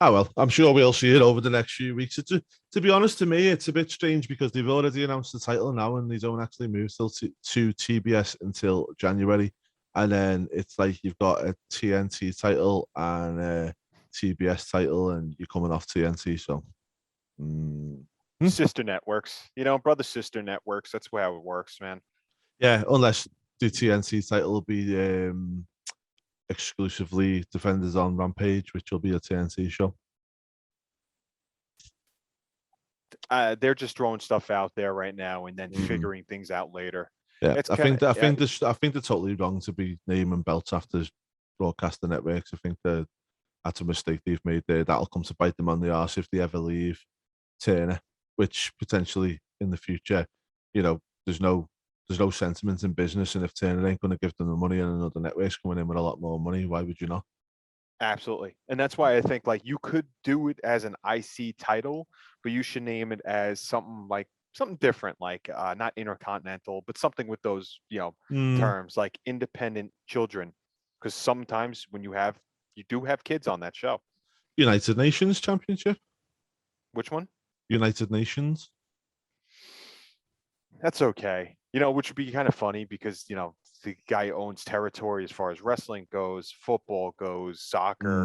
Oh well, I'm sure we'll see it over the next few weeks. To be honest, to me, it's a bit strange because they've already announced the title now, and they don't actually move to TBS until January, and then it's like you've got a TNT title and a TBS title, and you're coming off TNT. So, Sister networks, brother sister networks. That's how it works, man. yeah, unless the TNT title will be exclusively defenders on Rampage, which will be a TNT show. They're just throwing stuff out there right now and then figuring things out later. Yeah, It's I kind think of they're totally wrong to be naming belts after broadcaster networks. I think that's a mistake they've made there. That'll come to bite them on the arse if they ever leave Turner, which potentially in the future, there's no sentiment in business, and if Turner ain't going to give them the money and another network's coming in with a lot more money, why would you not? Absolutely. And that's why I think like you could do it as an IC title, but you should name it as something different, like not intercontinental, but something with those, terms like independent children. Because sometimes when you do have kids on that show. United Nations Championship. Which one? United Nations. That's okay. Which would be kind of funny because, the guy owns territory as far as wrestling goes, football goes, soccer,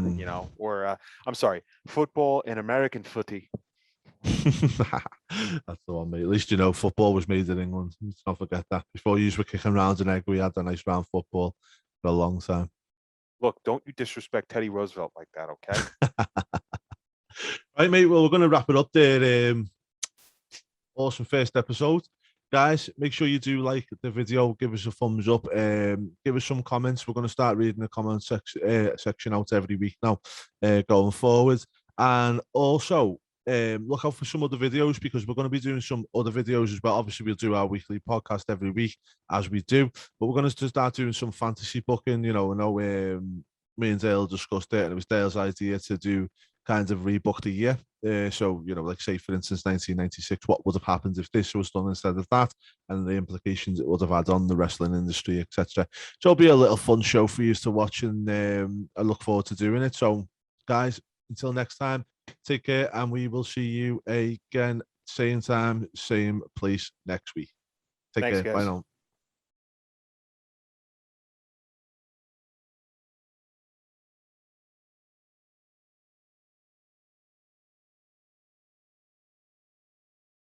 or I'm sorry, football and American footy. That's the one, mate. At least football was made in England. Let's not forget that. Before you were kicking round an egg, we had a nice round football for a long time. Look, don't you disrespect Teddy Roosevelt like that, okay? Right, mate. Well, we're going to wrap it up there. Awesome first episode. Guys, make sure you do like the video, give us a thumbs up, give us some comments. We're going to start reading the comment section out every week now, going forward. And also, look out for some other videos because we're going to be doing some other videos as well. Obviously, we'll do our weekly podcast every week as we do, but we're going to start doing some fantasy booking. I know me and Dale discussed it, and it was Dale's idea to do kind of rebook the year. So, like say, for instance, 1996, what would have happened if this was done instead of that, and the implications it would have had on the wrestling industry, etc. So it'll be a little fun show for you to watch, and I look forward to doing it. So, guys, until next time, take care, and we will see you again, same time, same place next week. Take Thanks, care. Bye guys. now.